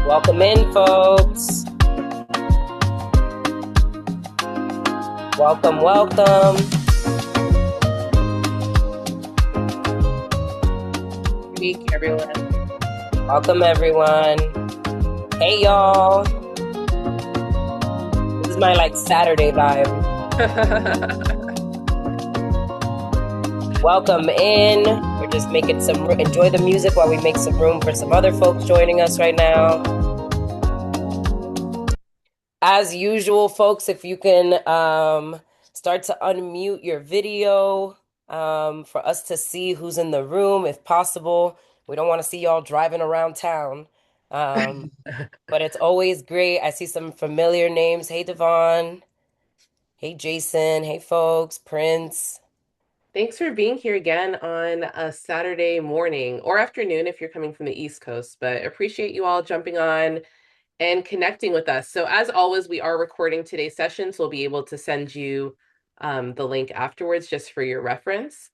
Welcome in, folks. Welcome, welcome. Good week, everyone. Welcome, everyone. Hey, y'all. This is my Saturday vibe. Welcome in. We're just making enjoy the music while we make some room for some other folks joining us right now. As usual, folks, if you can start to unmute your video for us to see who's in the room, if possible. We don't want to see y'all driving around town. But it's always great. I see some familiar names. Hey, Devon. Hey, Jason. Hey, folks. Prince. Thanks for being here again on a Saturday morning or afternoon if you're coming from the East Coast, but appreciate you all jumping on and connecting with us. So as always, we are recording today's session, so we'll be able to send you the link afterwards just for your reference.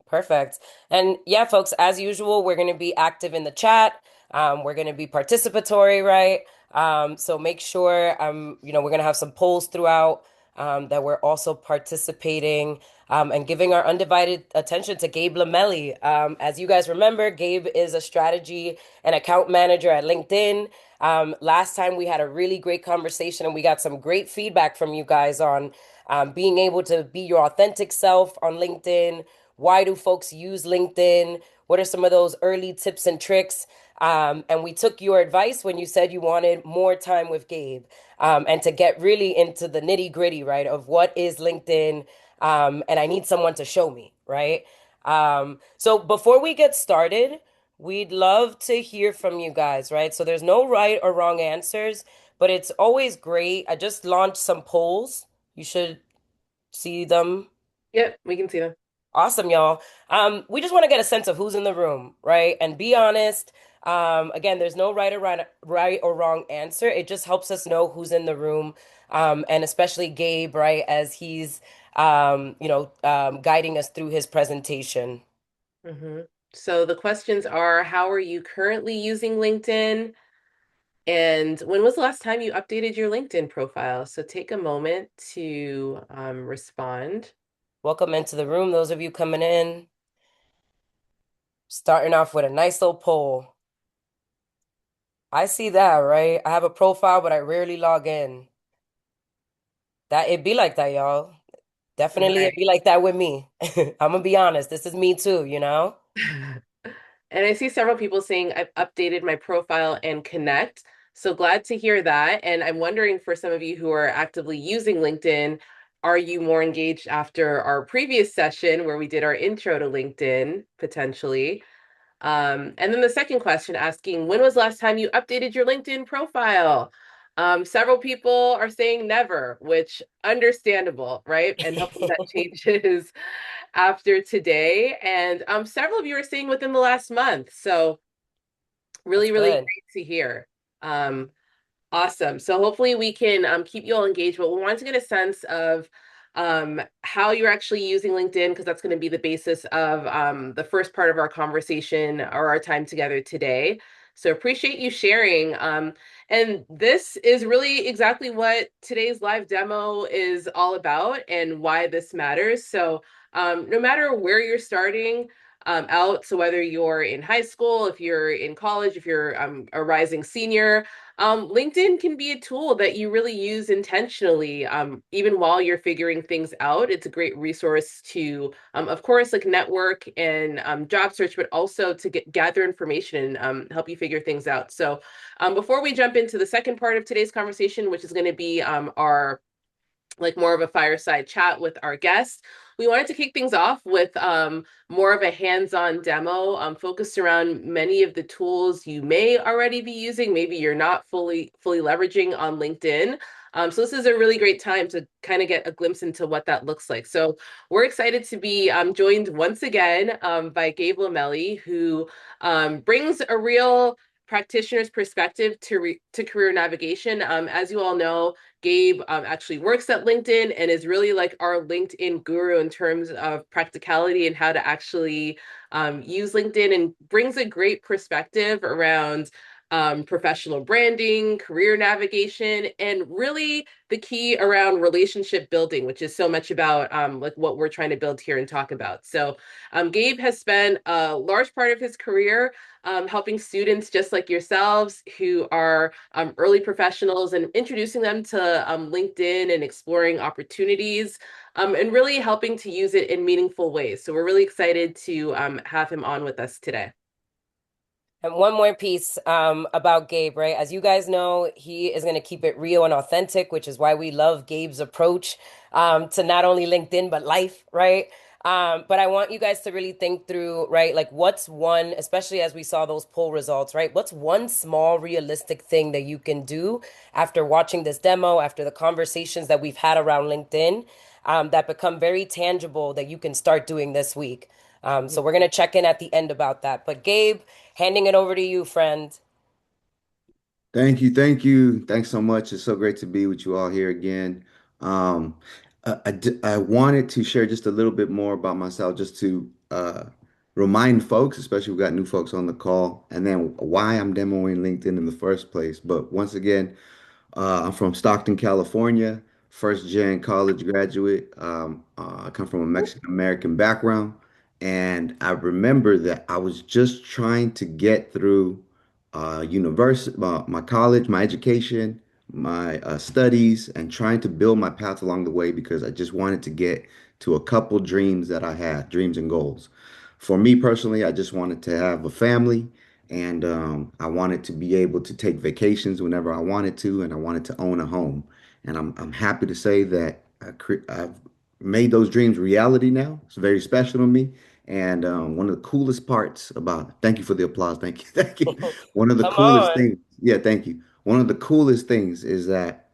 Perfect. And yeah, folks, as usual, we're going to be active in the chat. We're going to be participatory, right? So make sure, we're going to have some polls throughout that we're also participating and giving our undivided attention to Gabe Lamelli. As you guys remember, Gabe is a strategy and account manager at LinkedIn. Last time we had a really great conversation and we got some great feedback from you guys on being able to be your authentic self on LinkedIn. Why do folks use LinkedIn? What are some of those early tips and tricks? And we took your advice when you said you wanted more time with Gabe and to get really into the nitty gritty, right, of what is LinkedIn. And I need someone to show me, right? So before we get started, we'd love to hear from you guys, right? So there's no right or wrong answers, but it's always great. I just launched some polls. You should see them. Yep, we can see them. Awesome, y'all. We just want to get a sense of who's in the room, right? And be honest. Again, there's no right or wrong answer. It just helps us know who's in the room, and especially Gabe, right, as he's guiding us through his presentation. hmm So the questions are, how are you currently using LinkedIn? And when was the last time you updated your LinkedIn profile? So take a moment to respond. Welcome into the room, those of you coming in. Starting off with a nice little poll. I see that, right? I have a profile, but I rarely log in. That it be like that, y'all. Definitely it Right. be like that with me. I'm gonna be honest. This is me too, you know? And I see several people saying I've updated my profile and connect. So glad to hear that. And I'm wondering for some of you who are actively using LinkedIn, are you more engaged after our previous session where we did our intro to LinkedIn potentially? And then the second question asking, when was the last time you updated your LinkedIn profile? Several people are saying never, which understandable, right? And hopefully that changes after today. And several of you are saying within the last month. So That's really, really good. great to hear. Um, Awesome. So hopefully we can keep you all engaged, but we want to get a sense of how you're actually using LinkedIn, because that's going to be the basis of the first part of our conversation or our time together today. So appreciate you sharing. And this is really exactly what today's live demo is all about and why this matters. So no matter where you're starting, out, so whether you're in high school, if you're in college, if you're a rising senior, LinkedIn can be a tool that you really use intentionally, even while you're figuring things out. It's a great resource to, of course, like network and job search, but also to gather information and help you figure things out. So, before we jump into the second part of today's conversation, which is going to be our like more of a fireside chat with our guests. We wanted to kick things off with more of a hands-on demo focused around many of the tools you may already be using. Maybe you're not fully leveraging on LinkedIn. So this is a really great time to kind of get a glimpse into what that looks like. So we're excited to be joined once again by Gabe Lamelli, who brings a real practitioner's perspective to career navigation. As you all know, Gabe actually works at LinkedIn and is really like our LinkedIn guru in terms of practicality and how to actually use LinkedIn, and brings a great perspective around professional branding, career navigation, and really the key around relationship building, which is so much about like what we're trying to build here and talk about. So Gabe has spent a large part of his career helping students just like yourselves who are early professionals and introducing them to LinkedIn and exploring opportunities and really helping to use it in meaningful ways. So we're really excited to have him on with us today. And one more piece about Gabe, right? As you guys know, he is going to keep it real and authentic, which is why we love Gabe's approach to not only LinkedIn, but life, right? But I want you guys to really think through, right? Like, what's one, especially as we saw those poll results, right? What's one small, realistic thing that you can do after watching this demo, after the conversations that we've had around LinkedIn, that become very tangible that you can start doing this week? So we're going to check in at the end about that. But Gabe, handing it over to you, friend. Thank you. Thank you. Thanks so much. It's so great to be with you all here again. Um, I wanted to share just a little bit more about myself, just to remind folks, especially we got new folks on the call, and then why I'm demoing LinkedIn in the first place. But once again, I'm from Stockton, California, first gen college graduate. I come from a Mexican American background, and I remember that I was just trying to get through university, my college, my education, my studies, and trying to build my path along the way because I just wanted to get to a couple dreams that I had, dreams and goals. For me personally, I just wanted to have a family and I wanted to be able to take vacations whenever I wanted to, and I wanted to own a home. And I'm happy to say that I've made those dreams reality now. It's very special to me. And one of the coolest parts about, thank you for the applause. Thank you. Thank you. One of the Come coolest on. things, yeah, thank you. One of the coolest things is that,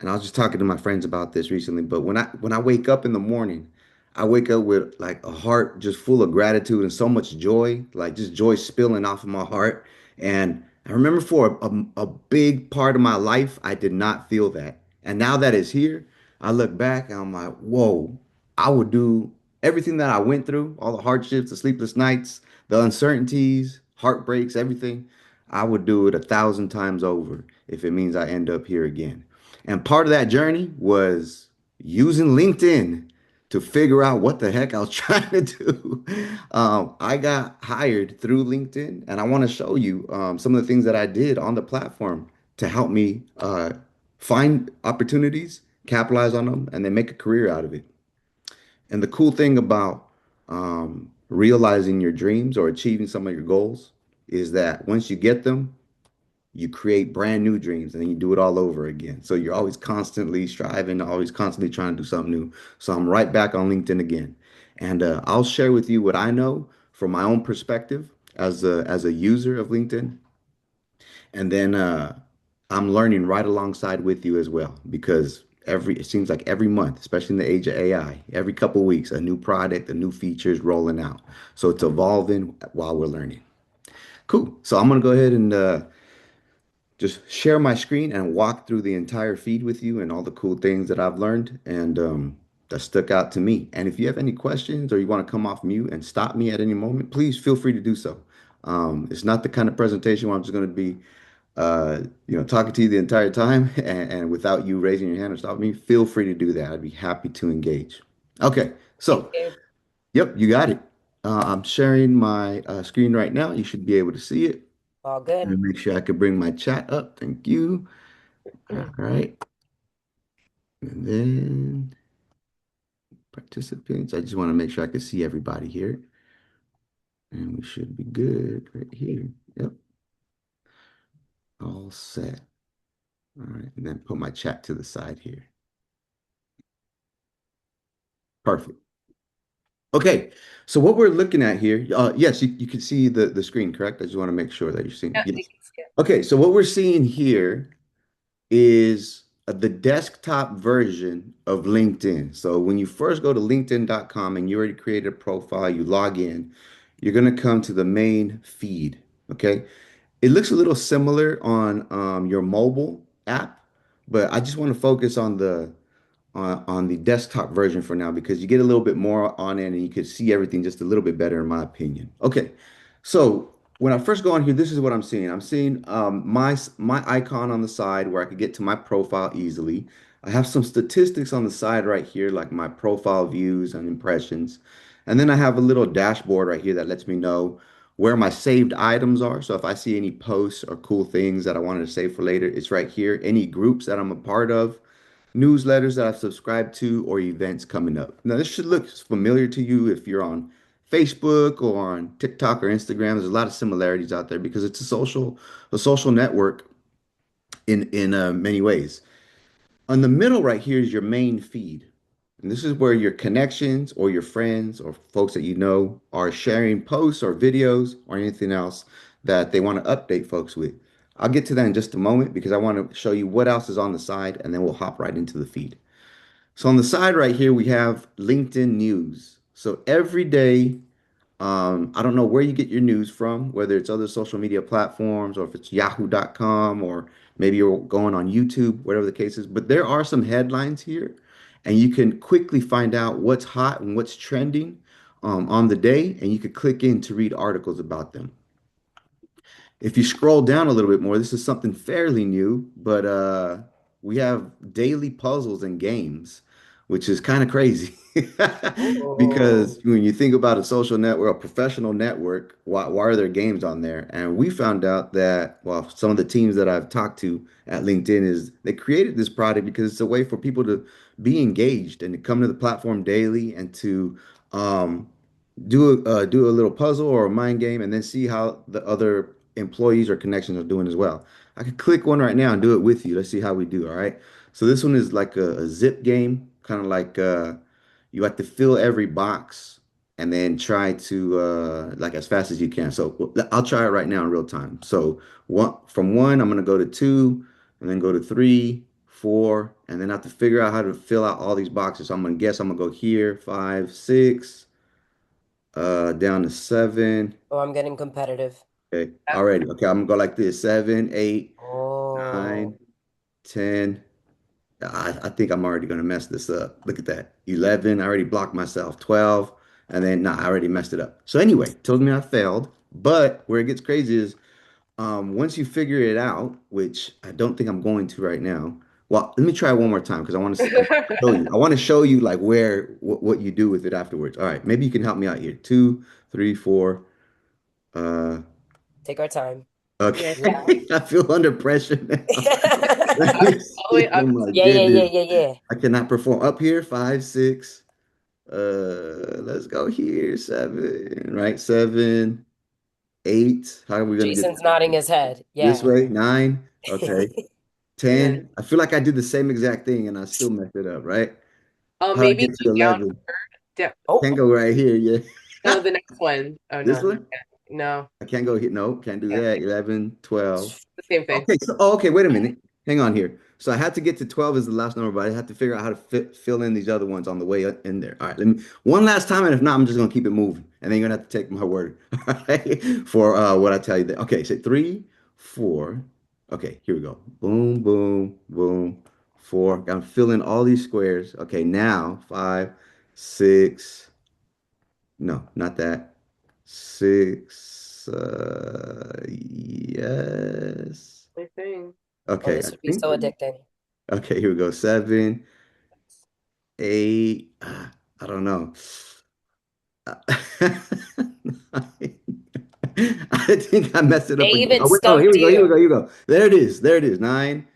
and I was just talking to my friends about this recently, but when I wake up in the morning, I wake up with like a heart just full of gratitude and so much joy, like just joy spilling off of my heart. And I remember for a big part of my life, I did not feel that. And now that it's here, I look back and I'm like, whoa, I would do everything that I went through, all the hardships, the sleepless nights, the uncertainties, heartbreaks, everything. I would do it 1,000 times over if it means I end up here again. And part of that journey was using LinkedIn to figure out what the heck I was trying to do. I got hired through LinkedIn, and I want to show you some of the things that I did on the platform to help me find opportunities, capitalize on them, and then make a career out of it. And the cool thing about realizing your dreams or achieving some of your goals is that once you get them, you create brand new dreams and then you do it all over again. So you're always constantly striving, always constantly trying to do something new. So I'm right back on LinkedIn again. And I'll share with you what I know from my own perspective as a user of LinkedIn. And then I'm learning right alongside with you as well because it seems like every month, especially in the age of AI, every couple of weeks, a new product, a new feature is rolling out. So it's evolving while we're learning. Cool. So I'm gonna go ahead and just share my screen and walk through the entire feed with you and all the cool things that I've learned and that stuck out to me. And if you have any questions or you want to come off mute and stop me at any moment, please feel free to do so. It's not the kind of presentation where I'm just going to be, talking to you the entire time and without you raising your hand or stopping me. Feel free to do that. I'd be happy to engage. Okay, Thanks, so Gabe. yep, you got it. I'm sharing my screen right now. You should be able to see it. All good. Let me make sure I can bring my chat up. Thank you. All right. And then participants. I just want to make sure I can see everybody here. And we should be good right here. Yep. All set. All right. And then put my chat to the side here. Perfect. Okay. So what we're looking at here, yes, you can see the screen, correct? I just want to make sure that you're seeing. Yeah, we Yes. can skip. Okay. So what we're seeing here is the desktop version of LinkedIn. So when you first go to LinkedIn.com and you already created a profile, you log in, you're going to come to the main feed. Okay. It looks a little similar on your mobile app, but I just want to focus on the desktop version for now because you get a little bit more on it and you can see everything just a little bit better in my opinion. Okay. So when I first go on here, this is what I'm seeing. I'm seeing my icon on the side where I could get to my profile easily. I have some statistics on the side right here, like my profile views and impressions. And then I have a little dashboard right here that lets me know where my saved items are. So if I see any posts or cool things that I wanted to save for later, it's right here. Any groups that I'm a part of, newsletters that I've subscribed to, or events coming up. Now, this should look familiar to you if you're on Facebook or on TikTok or Instagram. There's a lot of similarities out there because it's a social network in many ways. On the middle right here is your main feed. And this is where your connections or your friends or folks that you know are sharing posts or videos or anything else that they want to update folks with. I'll get to that in just a moment because I want to show you what else is on the side and then we'll hop right into the feed. So on the side right here, we have LinkedIn news. So every day, I don't know where you get your news from, whether it's other social media platforms or if it's yahoo.com or maybe you're going on YouTube, whatever the case is. But there are some headlines here, and you can quickly find out what's hot and what's trending on the day, and you could click in to read articles about them. If you scroll down a little bit more, this is something fairly new, but we have daily puzzles and games, which is kind of crazy Oh, because when you think about a social network, a professional network, why are there games on there? And we found out that, well, some of the teams that I've talked to at LinkedIn is they created this product because it's a way for people to be engaged and to come to the platform daily and to um, do a little puzzle or a mind game and then see how the other employees or connections are doing as well. I could click one right now and do it with you. Let's see how we do. All right. So this one is like a zip game, kind of like you have to fill every box and then try to like as fast as you can. So I'll try it right now in real time. So from one, I'm gonna go to two, and then go to three, four, and then I have to figure out how to fill out all these boxes. So I'm gonna guess I'm gonna go here, five, six, down to seven. oh, I'm getting competitive. Okay, already. Okay, I'm gonna go like this: seven, eight, Oh, nine, 10. I think I'm already gonna mess this up. Look at that. 11. I already blocked myself. 12. And then nah, I already messed it up. So anyway, told me I failed. But where it gets crazy is once you figure it out, which I don't think I'm going to right now. Well, let me try one more time because I want to show you. I want to show you like what you do with it afterwards. All right, maybe you can help me out here. Two, three, four. Uh, take our time. Yeah. okay. I feel under pressure now. Let Up, me all the way see. Oh up. my Yeah, yeah, yeah, goodness. yeah, yeah. I cannot perform. Up here, five, six. Let's go here. Seven, right? Seven, eight. How are we gonna get Jason's nodding his head. this Yeah. way? Nine. Okay. Yeah. 10. I feel like I did the same exact thing and I still messed it up, right? Oh, How'd I maybe get go to down. 11? Down. Can't Oh, go right here. Yeah. No, the next one. Oh This no. one? No. I can't go here. No, can't do Yeah. that. 11, 12. The same thing. Okay, so okay, wait a minute. Hang on here. So I had to get to 12 as the last number, but I had to figure out how to fill in these other ones on the way in there. All right, let me one last time, and if not, I'm just gonna keep it moving. And then you're gonna have to take my word, all right, for what I tell you there. Okay, so three, four. Okay, here we go. Boom, boom, boom. Four. I'm filling all these squares. Okay, now five, six. No, not that. Six. Yes. Same thing. oh, Okay, I this would be think. so addicting. Okay, here we go. Seven, eight. I don't know. I think I messed it They up again. even Oh, wait, oh, here stumped we go. Here we go. you. Here we go. There it is. There it is. 9,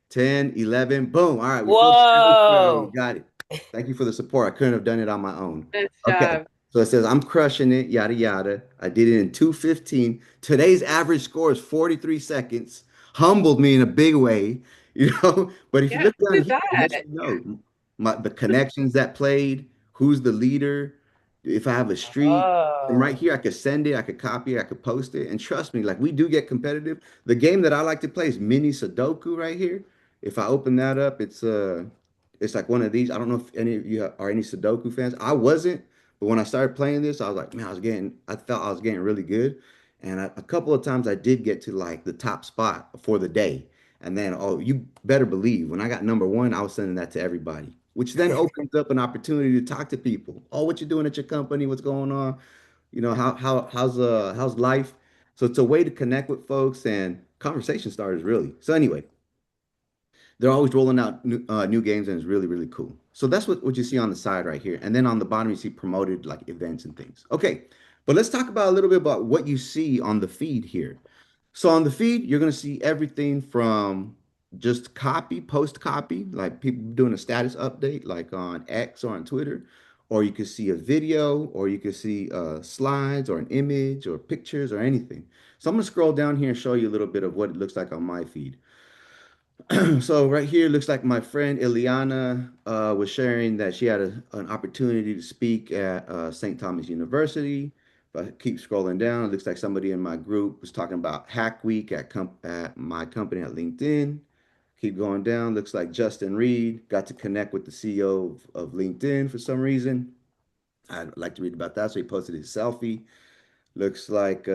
10, 11. Boom. All right. We filled the average square. We Whoa. got it. Thank you for the support. I couldn't have done it on my own. Good Okay. job. So it says, I'm crushing it, yada, yada. I did it in 2:15. Today's average score is 43 seconds. Humbled me in a big way, you know. But if you Yeah, look who down did here, it lets that? you know the connections that played, who's the leader. If I have a streak from right Oh. here, I could send it, I could copy it, I could post it. And trust me, like we do get competitive. The game that I like to play is Mini Sudoku right here. If I open that up, it's like one of these. I don't know if any of you are any Sudoku fans. I wasn't, but when I started playing this, I was like, man, I felt I was getting really good. And a couple of times I did get to like the top spot for the day. And then, oh, you better believe when I got number one, I was sending that to everybody, which then opens up an opportunity to talk to people. Oh, what you doing at your company? What's going on? You know, how's life? So it's a way to connect with folks and conversation starters, really. So anyway, they're always rolling out new games, and it's really, really cool. So that's what you see on the side right here. And then on the bottom, you see promoted like events and things. Okay, but let's talk about a little bit about what you see on the feed here. So on the feed, you're going to see everything from just copy, post copy, like people doing a status update, like on X or on Twitter, or you could see a video, or you could see slides or an image or pictures or anything. So I'm going to scroll down here and show you a little bit of what it looks like on my feed. So right here looks like my friend Ileana was sharing that she had an opportunity to speak at St. Thomas University. If I keep scrolling down, it looks like somebody in my group was talking about Hack Week at my company at LinkedIn. Keep going down, looks like Justin Reed got to connect with the CEO of LinkedIn for some reason. I'd like to read about that. So he posted his selfie. Looks like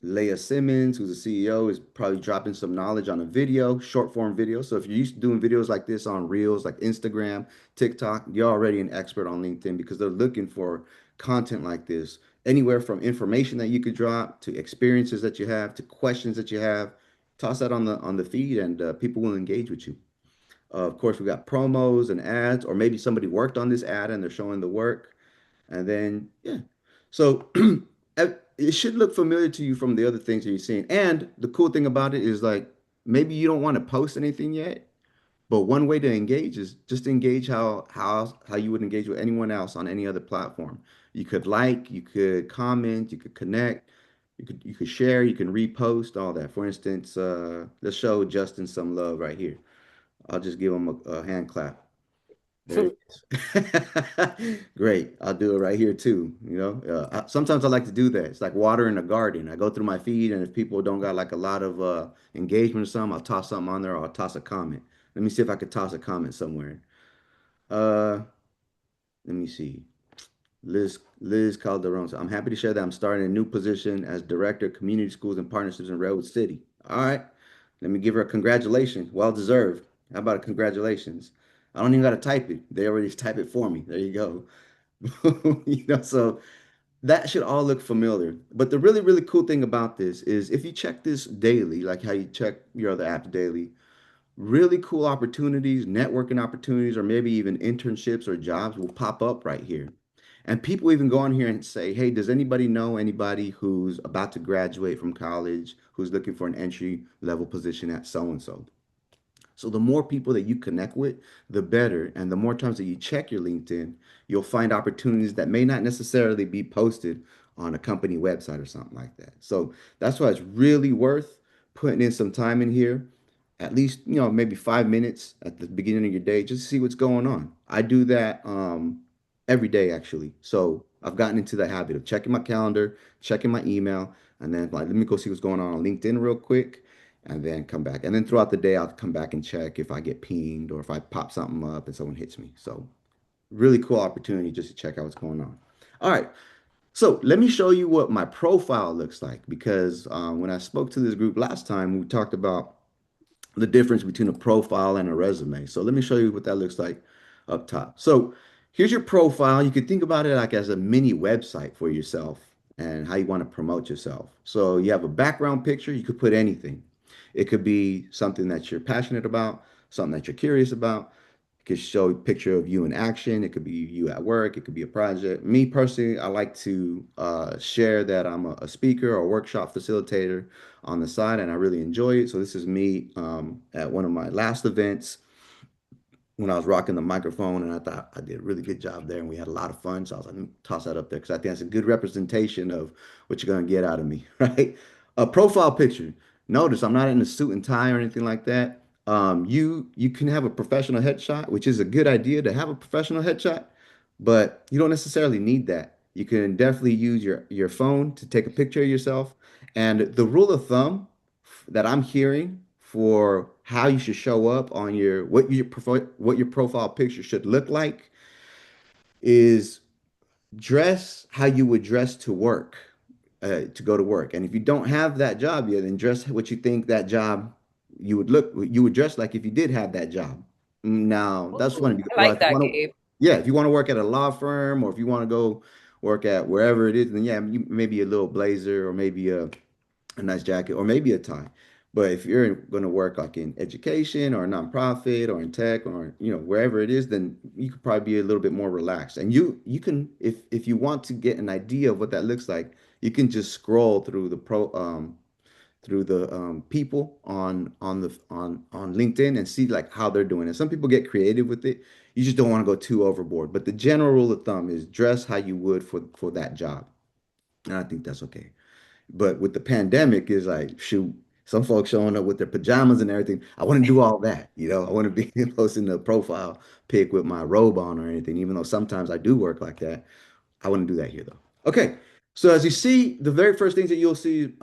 Leah Simmons, who's the CEO, is probably dropping some knowledge on a video, short form video. So if you're used to doing videos like this on Reels, like Instagram, TikTok, you're already an expert on LinkedIn because they're looking for content like this. Anywhere from information that you could drop to experiences that you have to questions that you have. Toss that on the feed, and people will engage with you. Of course, we got promos and ads, or maybe somebody worked on this ad and they're showing the work. And then, yeah. So it should look familiar to you from the other things that you're seeing. And the cool thing about it is like maybe you don't want to post anything yet, but one way to engage is just engage how you would engage with anyone else on any other platform. You could like, you could comment, you could connect, you could share, you can repost, all that. For instance, let's show Justin some love right here. I'll just give him a hand clap. There it is. Great. I'll do it right here too. Sometimes I like to do that. It's like watering a garden. I go through my feed, and if people don't got like a lot of engagement or something, I'll toss something on there, or I'll toss a comment. Let me see if I could toss a comment somewhere. Uh, Let me see. Liz Calderon. So I'm happy to share that I'm starting a new position as Director of Community Schools and Partnerships in Redwood City. All right. Let me give her a congratulations. Well deserved. How about a congratulations? I don't even got to type it. They already type it for me. There you go. So that should all look familiar. But the really, really cool thing about this is if you check this daily, like how you check your other apps daily, really cool opportunities, networking opportunities, or maybe even internships or jobs will pop up right here. And people even go on here and say, hey, does anybody know anybody who's about to graduate from college, who's looking for an entry level position at so and so? So the more people that you connect with, the better. And the more times that you check your LinkedIn, you'll find opportunities that may not necessarily be posted on a company website or something like that. So that's why it's really worth putting in some time in here, at least, maybe 5 minutes at the beginning of your day, just to see what's going on. I do that every day actually. So I've gotten into the habit of checking my calendar, checking my email, and then like, let me go see what's going on LinkedIn real quick and then come back. And then throughout the day, I'll come back and check if I get pinged or if I pop something up and someone hits me. So really cool opportunity just to check out what's going on. All right. So let me show you what my profile looks like because when I spoke to this group last time, we talked about the difference between a profile and a resume. So let me show you what that looks like up top. So here's your profile. You could think about it like as a mini website for yourself and how you want to promote yourself. So you have a background picture, you could put anything. It could be something that you're passionate about, something that you're curious about. It could show a picture of you in action. It could be you at work. It could be a project. Me personally, I like to share that I'm a speaker or workshop facilitator on the side, and I really enjoy it. So this is me at one of my last events when I was rocking the microphone, and I thought I did a really good job there, and we had a lot of fun. So I was like, let me toss that up there because I think that's a good representation of what you're gonna get out of me, right? A profile picture. Notice I'm not in a suit and tie or anything like that. You can have a professional headshot, which is a good idea to have a professional headshot, but you don't necessarily need that. You can definitely use your phone to take a picture of yourself. And the rule of thumb that I'm hearing for how you should show up on what your profile picture should look like is dress how you would dress to work, to go to work. And if you don't have that job yet, then dress what you think that job you would dress like if you did have that job. Now, that's funny Ooh, because, I well, like that, Gabe. yeah, if you want to work at a law firm or if you want to go work at wherever it is, then yeah, maybe a little blazer or maybe a nice jacket or maybe a tie. But if you're going to work like in education or a nonprofit or in tech or wherever it is, then you could probably be a little bit more relaxed. And you can if you want to get an idea of what that looks like, you can just scroll through the people on LinkedIn and see like how they're doing it. Some people get creative with it. You just don't want to go too overboard. But the general rule of thumb is dress how you would for that job. And I think that's okay. But with the pandemic, is like, shoot, some folks showing up with their pajamas and everything. I want to do all that. I want to be posting a profile pic with my robe on or anything, even though sometimes I do work like that. I wouldn't do that here though. Okay. So as you see, the very first things that you'll see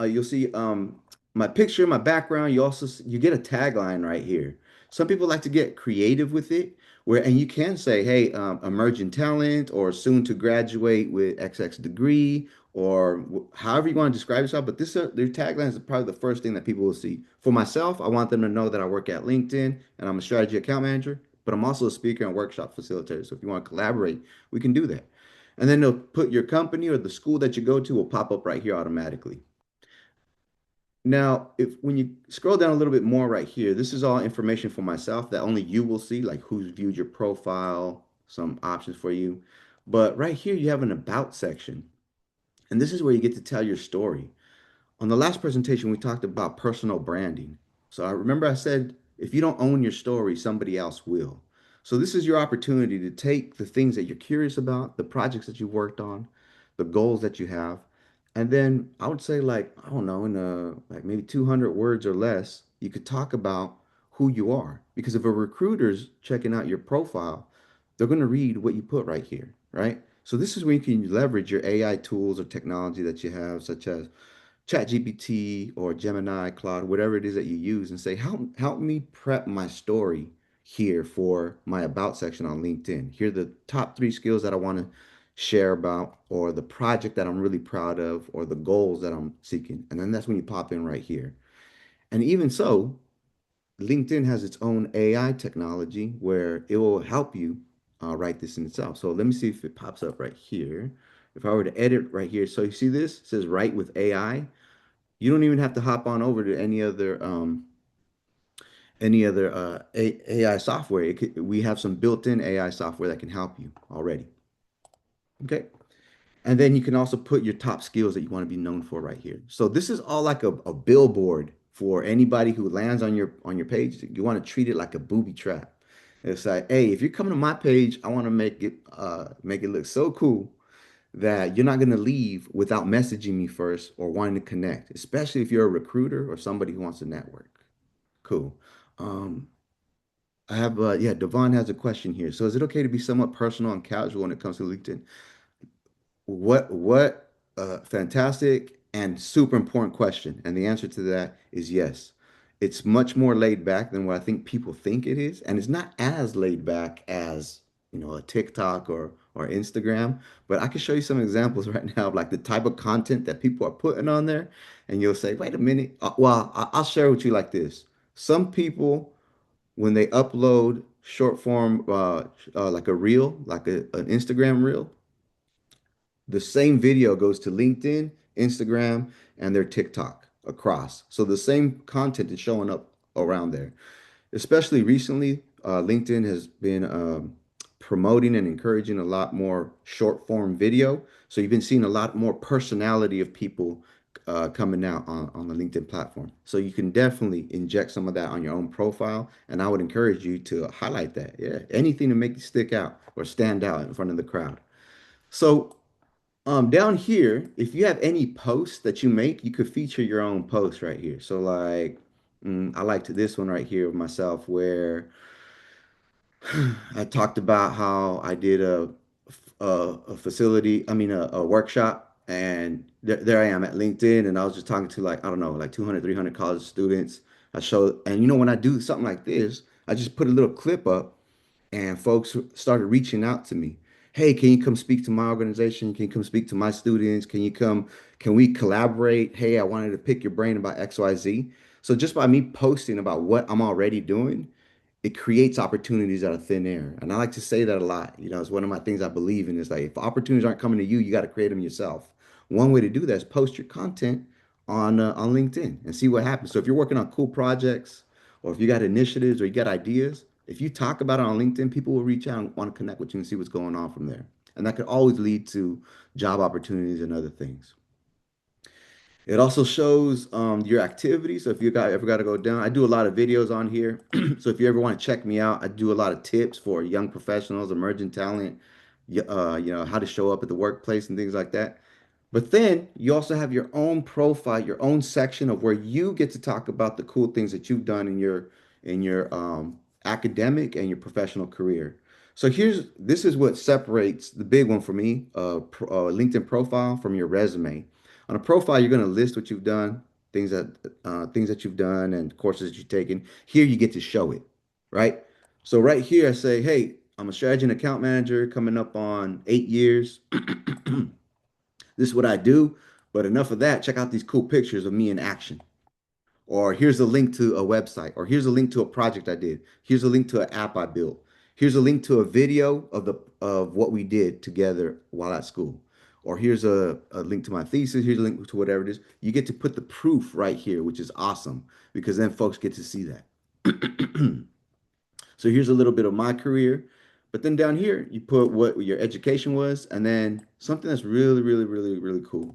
my picture, my background. You get a tagline right here. Some people like to get creative with it, and you can say, hey, emerging talent or soon to graduate with XX degree or however you want to describe yourself. But their tagline is probably the first thing that people will see. For myself, I want them to know that I work at LinkedIn and I'm a strategy account manager, but I'm also a speaker and workshop facilitator. So if you want to collaborate, we can do that. And then they'll put your company or the school that you go to will pop up right here automatically. Now, if when you scroll down a little bit more right here, this is all information for myself that only you will see, like who's viewed your profile, some options for you. But right here, you have an about section. And this is where you get to tell your story. On the last presentation, we talked about personal branding. So I remember I said, if you don't own your story, somebody else will. So this is your opportunity to take the things that you're curious about, the projects that you've worked on, the goals that you have, and then I would say like, I don't know, in like maybe 200 words or less, you could talk about who you are. Because if a recruiter's checking out your profile, they're going to read what you put right here, right? So this is where you can leverage your AI tools or technology that you have, such as ChatGPT or Gemini, Claude, whatever it is that you use, and say, help me prep my story here for my about section on LinkedIn. Here are the top three skills that I want to share about, or the project that I'm really proud of, or the goals that I'm seeking. And then that's when you pop in right here. And even so, LinkedIn has its own AI technology where it will help you write this in itself. So let me see if it pops up right here. If I were to edit right here, so you see this, it says write with AI. You don't even have to hop on over to any other AI software. We have some built-in AI software that can help you already. Okay. And then you can also put your top skills that you want to be known for right here. So this is all like a billboard for anybody who lands on your page. You want to treat it like a booby trap. It's like, hey, if you're coming to my page, I want to make it look so cool that you're not going to leave without messaging me first or wanting to connect, especially if you're a recruiter or somebody who wants to network. Cool. Um, I have yeah, Devon has a question here. So is it okay to be somewhat personal and casual when it comes to LinkedIn? What fantastic and super important question. And the answer to that is yes. It's much more laid back than what I think people think it is. And it's not as laid back as, a TikTok or Instagram. But I can show you some examples right now of like the type of content that people are putting on there. And you'll say, wait a minute. Well, I'll share with you like this. Some people, when they upload short form, like a reel, like an Instagram reel, the same video goes to LinkedIn, Instagram, and their TikTok across. So the same content is showing up around there. Especially recently, LinkedIn has been promoting and encouraging a lot more short form video. So you've been seeing a lot more personality of people coming out on the LinkedIn platform. So you can definitely inject some of that on your own profile. And I would encourage you to highlight that. Yeah, anything to make you stick out or stand out in front of the crowd. So down here, if you have any posts that you make, you could feature your own post right here. So like, I liked this one right here of myself where I talked about how I did a facility, I mean a workshop, and there I am at LinkedIn, and I was just talking to like I don't know, like 200, 300 college students. I showed, and when I do something like this, I just put a little clip up and folks started reaching out to me. Hey, can you come speak to my organization? Can you come speak to my students? Can we collaborate? Hey, I wanted to pick your brain about XYZ. So just by me posting about what I'm already doing, it creates opportunities out of thin air. And I like to say that a lot. You know, it's one of my things I believe in is like if opportunities aren't coming to you, you got to create them yourself. One way to do that is post your content on LinkedIn and see what happens. So if you're working on cool projects or if you got initiatives or you got ideas, if you talk about it on LinkedIn, people will reach out and want to connect with you and see what's going on from there. And that could always lead to job opportunities and other things. It also shows your activity. So if you got ever got to go down, I do a lot of videos on here. So if you ever want to check me out, I do a lot of tips for young professionals, emerging talent, how to show up at the workplace and things like that. But then you also have your own profile, your own section of where you get to talk about the cool things that you've done in your academic and your professional career. So this is what separates the big one for me, LinkedIn profile from your resume. On a profile, you're going to list what you've done, things that you've done and courses that you've taken. Here you get to show it, right? So right here I say, hey, I'm a strategy and account manager coming up on 8 years. This is what I do. But enough of that. Check out these cool pictures of me in action. Or here's a link to a website. Or here's a link to a project I did. Here's a link to an app I built. Here's a link to a video of what we did together while at school. Or here's a link to my thesis. Here's a link to whatever it is. You get to put the proof right here, which is awesome because then folks get to see that. So here's a little bit of my career. But then down here, you put what your education was, and then something that's really, really, really, really cool.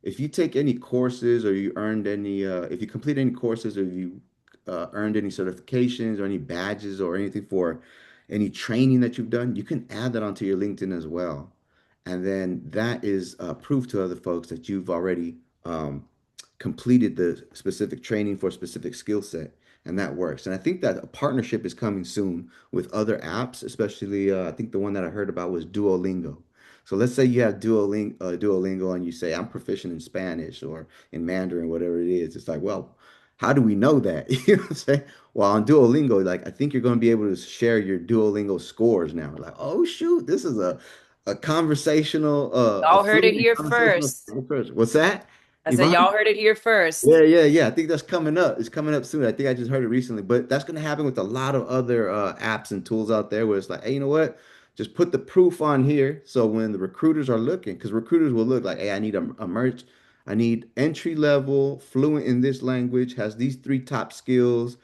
If you take any courses or you earned if you complete any courses or you earned any certifications or any badges or anything for any training that you've done, you can add that onto your LinkedIn as well. And then that is proof to other folks that you've already completed the specific training for a specific skill set, and that works. And I think that a partnership is coming soon with other apps, especially I think the one that I heard about was Duolingo. So let's say you have Duolingo and you say, I'm proficient in Spanish or in Mandarin, whatever it is. It's like, well, how do we know that? You know what I'm saying? Well, on Duolingo, like I think you're going to be able to share your Duolingo scores now. Like, oh shoot, this is a conversational, a Y'all heard it fluent here conversational first. person. What's that? I said, Yvonne? y'all heard it here Yeah, first. yeah, yeah. I think that's coming up. It's coming up soon. I think I just heard it recently, but that's going to happen with a lot of other apps and tools out there where it's like, hey, you know what? Just put the proof on here. So when the recruiters are looking, because recruiters will look like, hey, I need a merch. I need entry level, fluent in this language, has these three top skills,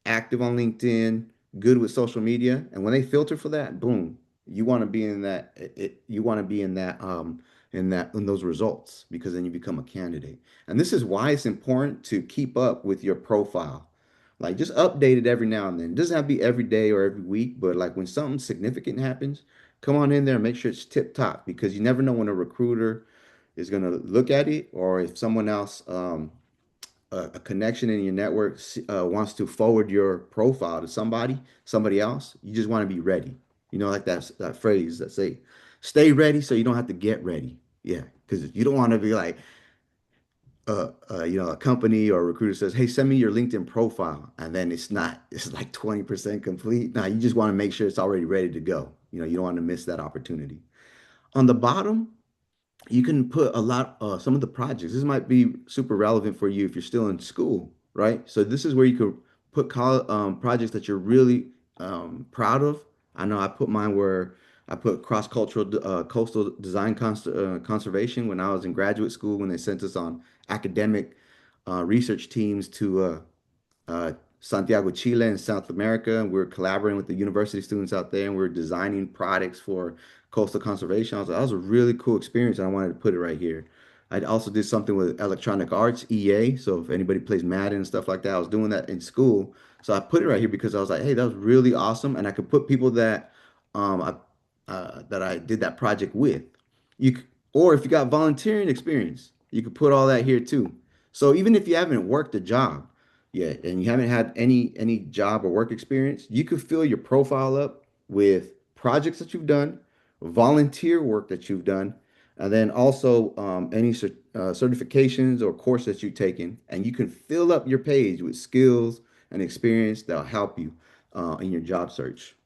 active on LinkedIn, good with social media, and when they filter for that, boom, you want to be in that. You want to be in those results because then you become a candidate. And this is why it's important to keep up with your profile. Like just update it every now and then. It doesn't have to be every day or every week, but like when something significant happens, come on in there and make sure it's tip top because you never know when a recruiter is going to look at it or if someone else a connection in your network wants to forward your profile to somebody else, you just want to be ready. You know, like that phrase that say, "Stay ready so you don't have to get ready." Yeah, because you don't want to be like, a company or a recruiter says, "Hey, send me your LinkedIn profile," and then it's like 20% complete. Now you just want to make sure it's already ready to go. You know, you don't want to miss that opportunity. On the bottom, you can put some of the projects. This might be super relevant for you if you're still in school, right? So this is where you could put projects that you're really proud of. I know I put mine where I put cross-cultural coastal design conservation when I was in graduate school when they sent us on academic research teams to Santiago, Chile, in South America. And we're collaborating with the university students out there, and we're designing products for coastal conservation. I was like, that was a really cool experience, and I wanted to put it right here. I also did something with Electronic Arts, EA. So if anybody plays Madden and stuff like that, I was doing that in school. So I put it right here because I was like, hey, that was really awesome, and I could put people that I did that project with. Or if you got volunteering experience, you could put all that here too. So even if you haven't worked a job yet and you haven't had any job or work experience, you could fill your profile up with projects that you've done, volunteer work that you've done, and then also any certifications or course that you've taken, and you can fill up your page with skills and experience that'll help you in your job search.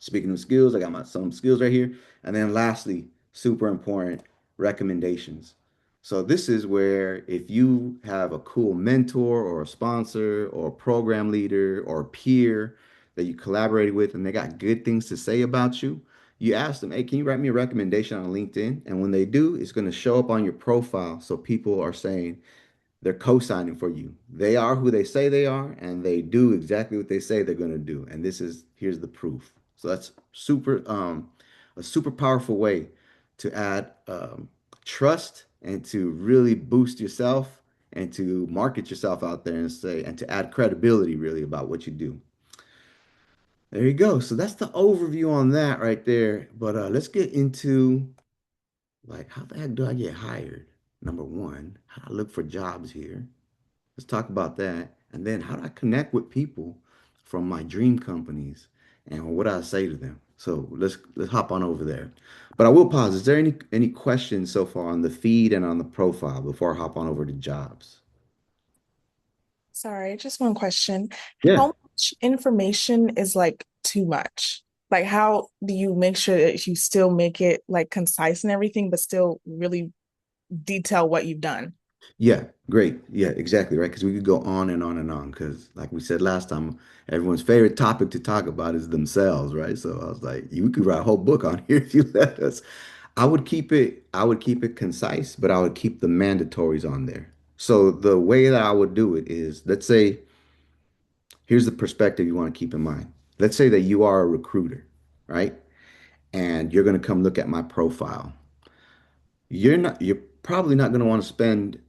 Speaking of skills, I got some skills right here. And then lastly, super important, recommendations. So this is where if you have a cool mentor or a sponsor or a program leader or a peer that you collaborated with and they got good things to say about you, you ask them, hey, can you write me a recommendation on LinkedIn? And when they do, it's going to show up on your profile. So people are saying, they're co-signing for you. They are who they say they are, and they do exactly what they say they're going to do. And here's the proof. So that's a super powerful way to add trust and to really boost yourself and to market yourself out there and say, and to add credibility really about what you do. There you go. So that's the overview on that right there. But let's get into like, how the heck do I get hired? Number one, how do I look for jobs here? Let's talk about that. And then how do I connect with people from my dream companies and what do I say to them? So let's hop on over there. But I will pause. Is there any questions so far on the feed and on the profile before I hop on over to jobs? Sorry, just one question. Yeah. How much information is like too much? Like, how do you make sure that you still make it like concise and everything, but still really detail what you've done? Yeah, great. Yeah, exactly, right. Because we could go on and on and on. Because, like we said last time, everyone's favorite topic to talk about is themselves, right? So I was like, you could write a whole book on here if you let us. I would keep it concise, but I would keep the mandatories on there. So the way that I would do it is, let's say, here's the perspective you want to keep in mind. Let's say that you are a recruiter, right? And you're going to come look at my profile. You're probably not going to want to spend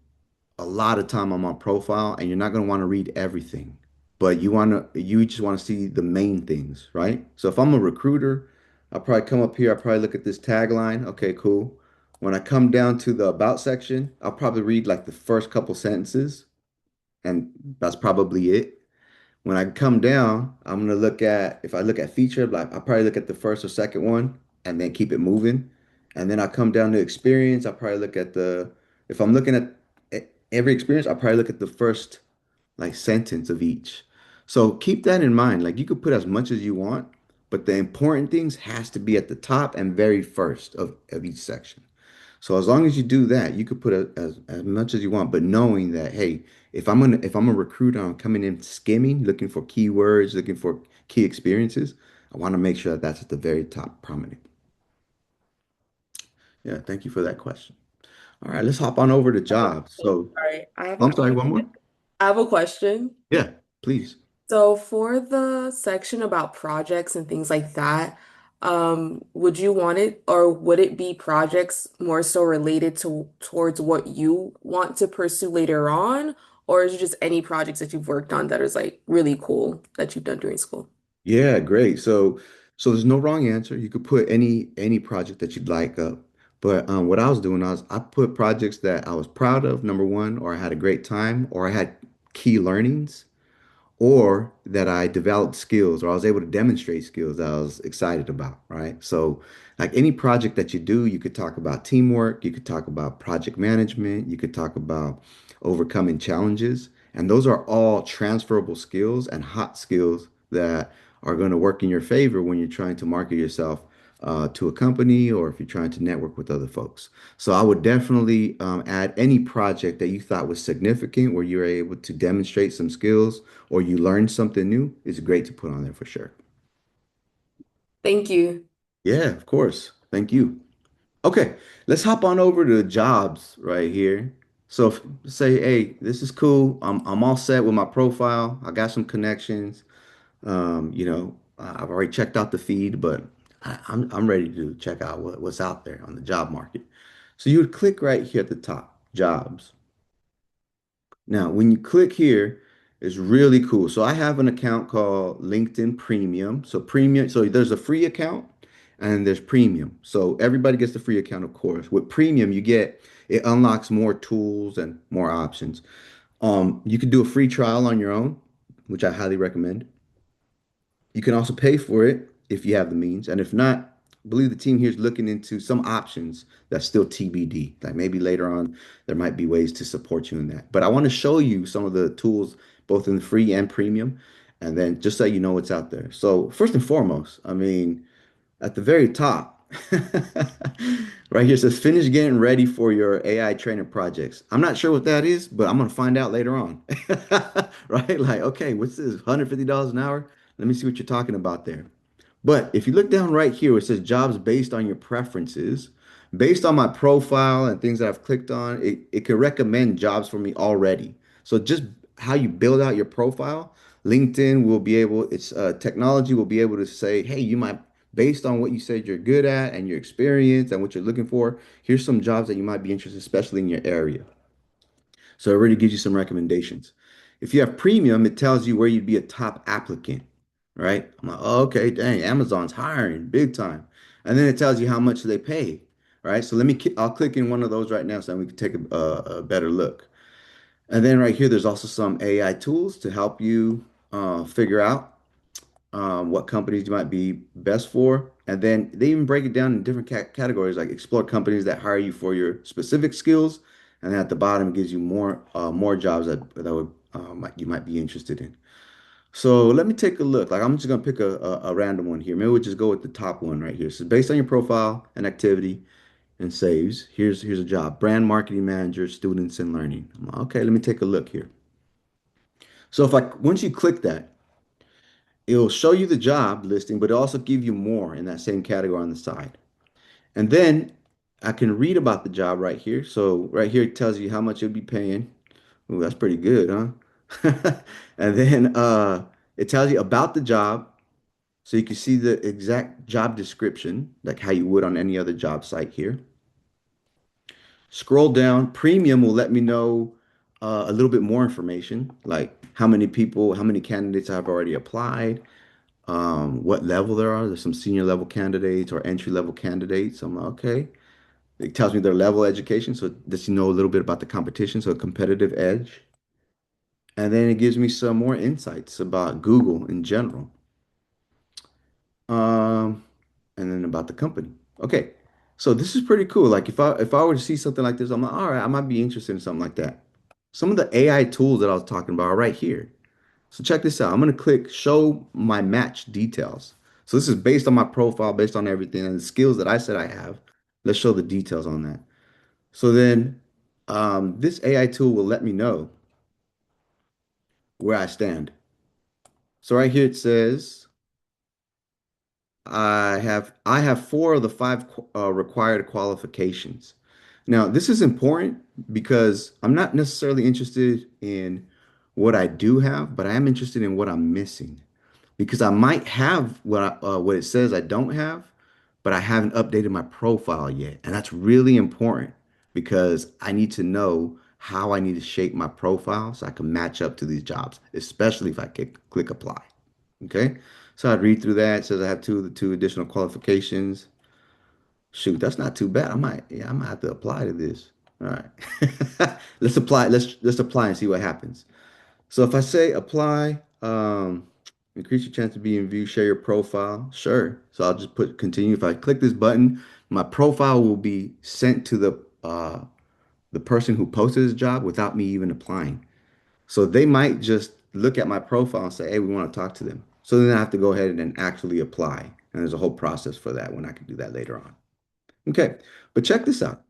a lot of time on my profile and you're not going to want to read everything, but you just want to see the main things, right? So if I'm a recruiter, I'll probably come up here, I'll probably look at this tagline. Okay, cool. When I come down to the about section, I'll probably read like the first couple sentences and that's probably it. When I come down, I'm gonna look at if I look at feature, like I'll probably look at the first or second one and then keep it moving. And then I come down to experience, I'll probably look at the if I'm looking at every experience, I'll probably look at the first like sentence of each. So keep that in mind. Like you could put as much as you want, but the important things has to be at the top and very first of each section. So as long as you do that, you could put as much as you want, but knowing that, hey, if I'm a recruiter, I'm coming in skimming, looking for keywords, looking for key experiences, I want to make sure that that's at the very top prominent. Yeah, thank you for that question. All right, let's hop on over to jobs. So Sorry, I'm sorry, one more? I have a question. Yeah, please. So for the section about projects and things like that, would you want it or would it be projects more so related to towards what you want to pursue later on? Or is it just any projects that you've worked on that is like really cool that you've done during school? Yeah, great. So there's no wrong answer. You could put any project that you'd like up. But what I was doing, I put projects that I was proud of, number one, or I had a great time, or I had key learnings, or that I developed skills, or I was able to demonstrate skills that I was excited about, right? So, like any project that you do, you could talk about teamwork, you could talk about project management, you could talk about overcoming challenges, and those are all transferable skills and hot skills that are going to work in your favor when you're trying to market yourself to a company or if you're trying to network with other folks. So I would definitely add any project that you thought was significant where you were able to demonstrate some skills or you learned something new. It's great to put on there for sure. Thank you. Yeah, of course. Thank you. Okay, let's hop on over to jobs right here. So say, hey, this is cool. I'm all set with my profile. I got some connections. I've already checked out the feed, but I'm ready to check out what's out there on the job market. So you would click right here at the top, jobs. Now, when you click here, it's really cool. So I have an account called LinkedIn Premium. So premium, so there's a free account and there's premium. So everybody gets the free account, of course. With premium, it unlocks more tools and more options. You can do a free trial on your own, which I highly recommend. You can also pay for it if you have the means. And if not, I believe the team here is looking into some options that's still TBD. Like maybe later on, there might be ways to support you in that. But I want to show you some of the tools, both in the free and premium, and then just so you know what's out there. So first and foremost, I mean, at the very top, right here says finish getting ready for your AI trainer projects. I'm not sure what that is, but I'm gonna find out later on. Right? Like, okay, what's this? $150 an hour? Let me see what you're talking about there. But if you look down right here, where it says jobs based on your preferences, based on my profile and things that I've clicked on, it can recommend jobs for me already. So just how you build out your profile, LinkedIn will be able, it's technology will be able to say, hey, you might, based on what you said you're good at and your experience and what you're looking for, here's some jobs that you might be interested, especially in your area. So it already gives you some recommendations. If you have premium, it tells you where you'd be a top applicant, right? I'm like, oh, okay, dang, Amazon's hiring big time. And then it tells you how much they pay, right? So I'll click in one of those right now so we can take a better look. And then right here, there's also some AI tools to help you figure out what companies you might be best for. And then they even break it down in different categories, like explore companies that hire you for your specific skills. And then at the bottom, it gives you more jobs that you might be interested in. So let me take a look. Like I'm just gonna pick a random one here. Maybe we'll just go with the top one right here. So based on your profile and activity and saves, here's a job: brand marketing manager, students and learning. I'm like, okay, let me take a look here. So if I once you click that, it'll show you the job listing, but it'll also give you more in that same category on the side. And then I can read about the job right here. So right here it tells you how much you'll be paying. Ooh, that's pretty good, huh? And then it tells you about the job. So you can see the exact job description, like how you would on any other job site here. Scroll down. Premium will let me know a little bit more information, like how many people, how many candidates have already applied, what level there are. There's some senior level candidates or entry level candidates. I'm like, okay. It tells me their level of education, so it lets you know a little bit about the competition, so a competitive edge. And then it gives me some more insights about Google in general. Um, and then about the company. Okay. So this is pretty cool. Like if I were to see something like this, I'm like, all right, I might be interested in something like that. Some of the AI tools that I was talking about are right here. So check this out. I'm going to click show my match details. So this is based on my profile, based on everything and the skills that I said I have. Let's show the details on that. So then this AI tool will let me know where I stand. So right here it says I have four of the five required qualifications. Now, this is important because I'm not necessarily interested in what I do have, but I am interested in what I'm missing. Because I might have what it says I don't have, but I haven't updated my profile yet, and that's really important because I need to know how I need to shape my profile so I can match up to these jobs, especially if I click apply. Okay, so I'd read through that. It says I have two additional qualifications. Shoot, that's not too bad. I might have to apply to this. All right, let's apply. Let's apply and see what happens. So if I say apply, increase your chance to be in view, share your profile. Sure. So I'll just put continue. If I click this button, my profile will be sent to the person who posted this job without me even applying. So they might just look at my profile and say, hey, we want to talk to them. So then I have to go ahead and actually apply. And there's a whole process for that when I can do that later on. Okay. But check this out.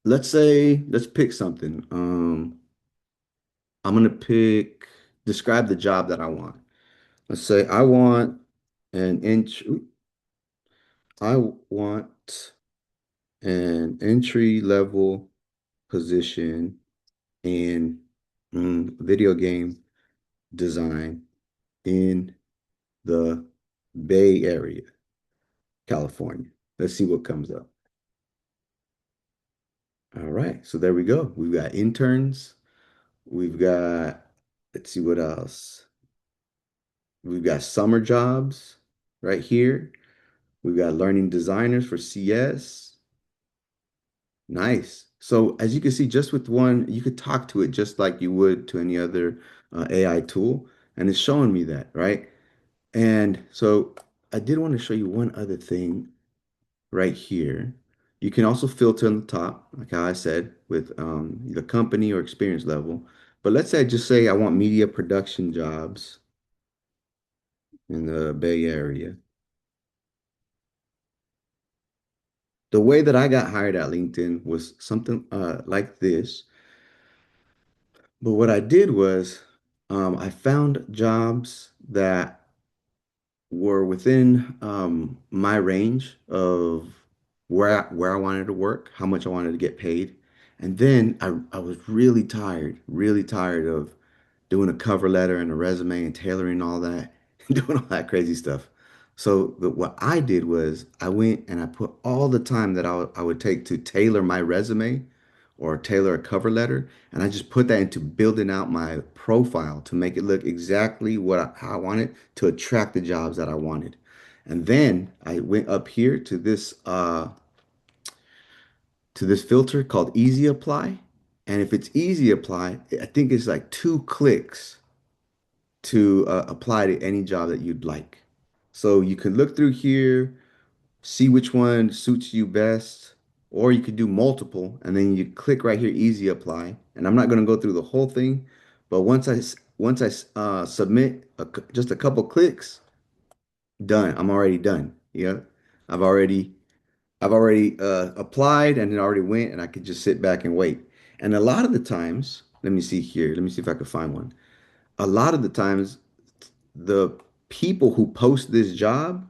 Let's pick something. I'm gonna pick describe the job that I want. Let's say an inch. I want an entry level position in video game design in the Bay Area, California. Let's see what comes up. All right, so there we go. We've got interns. We've got, let's see what else. We've got summer jobs right here. We've got learning designers for CS. Nice. So as you can see, just with one, you could talk to it just like you would to any other AI tool. And it's showing me that, right? And so I did want to show you one other thing right here. You can also filter on the top, like how I said, with the company or experience level. But let's say I just say I want media production jobs in the Bay Area. The way that I got hired at LinkedIn was something like this. But what I did was I found jobs that were within my range of where I wanted to work, how much I wanted to get paid. And then I was really tired of doing a cover letter and a resume and tailoring all that, doing all that crazy stuff. So what I did was I went and I put all the time that I would take to tailor my resume or tailor a cover letter, and I just put that into building out my profile to make it look exactly how I wanted to attract the jobs that I wanted. And then I went up here to this filter called Easy Apply. And if it's Easy Apply, I think it's like 2 clicks to apply to any job that you'd like. So you can look through here, see which one suits you best, or you could do multiple, and then you click right here, Easy Apply. And I'm not going to go through the whole thing, but once I submit just a couple clicks, done. I'm already done. Yeah, I've already I've already applied and it already went, and I could just sit back and wait. And a lot of the times, let me see here. Let me see if I can find one. A lot of the times, the people who post this job,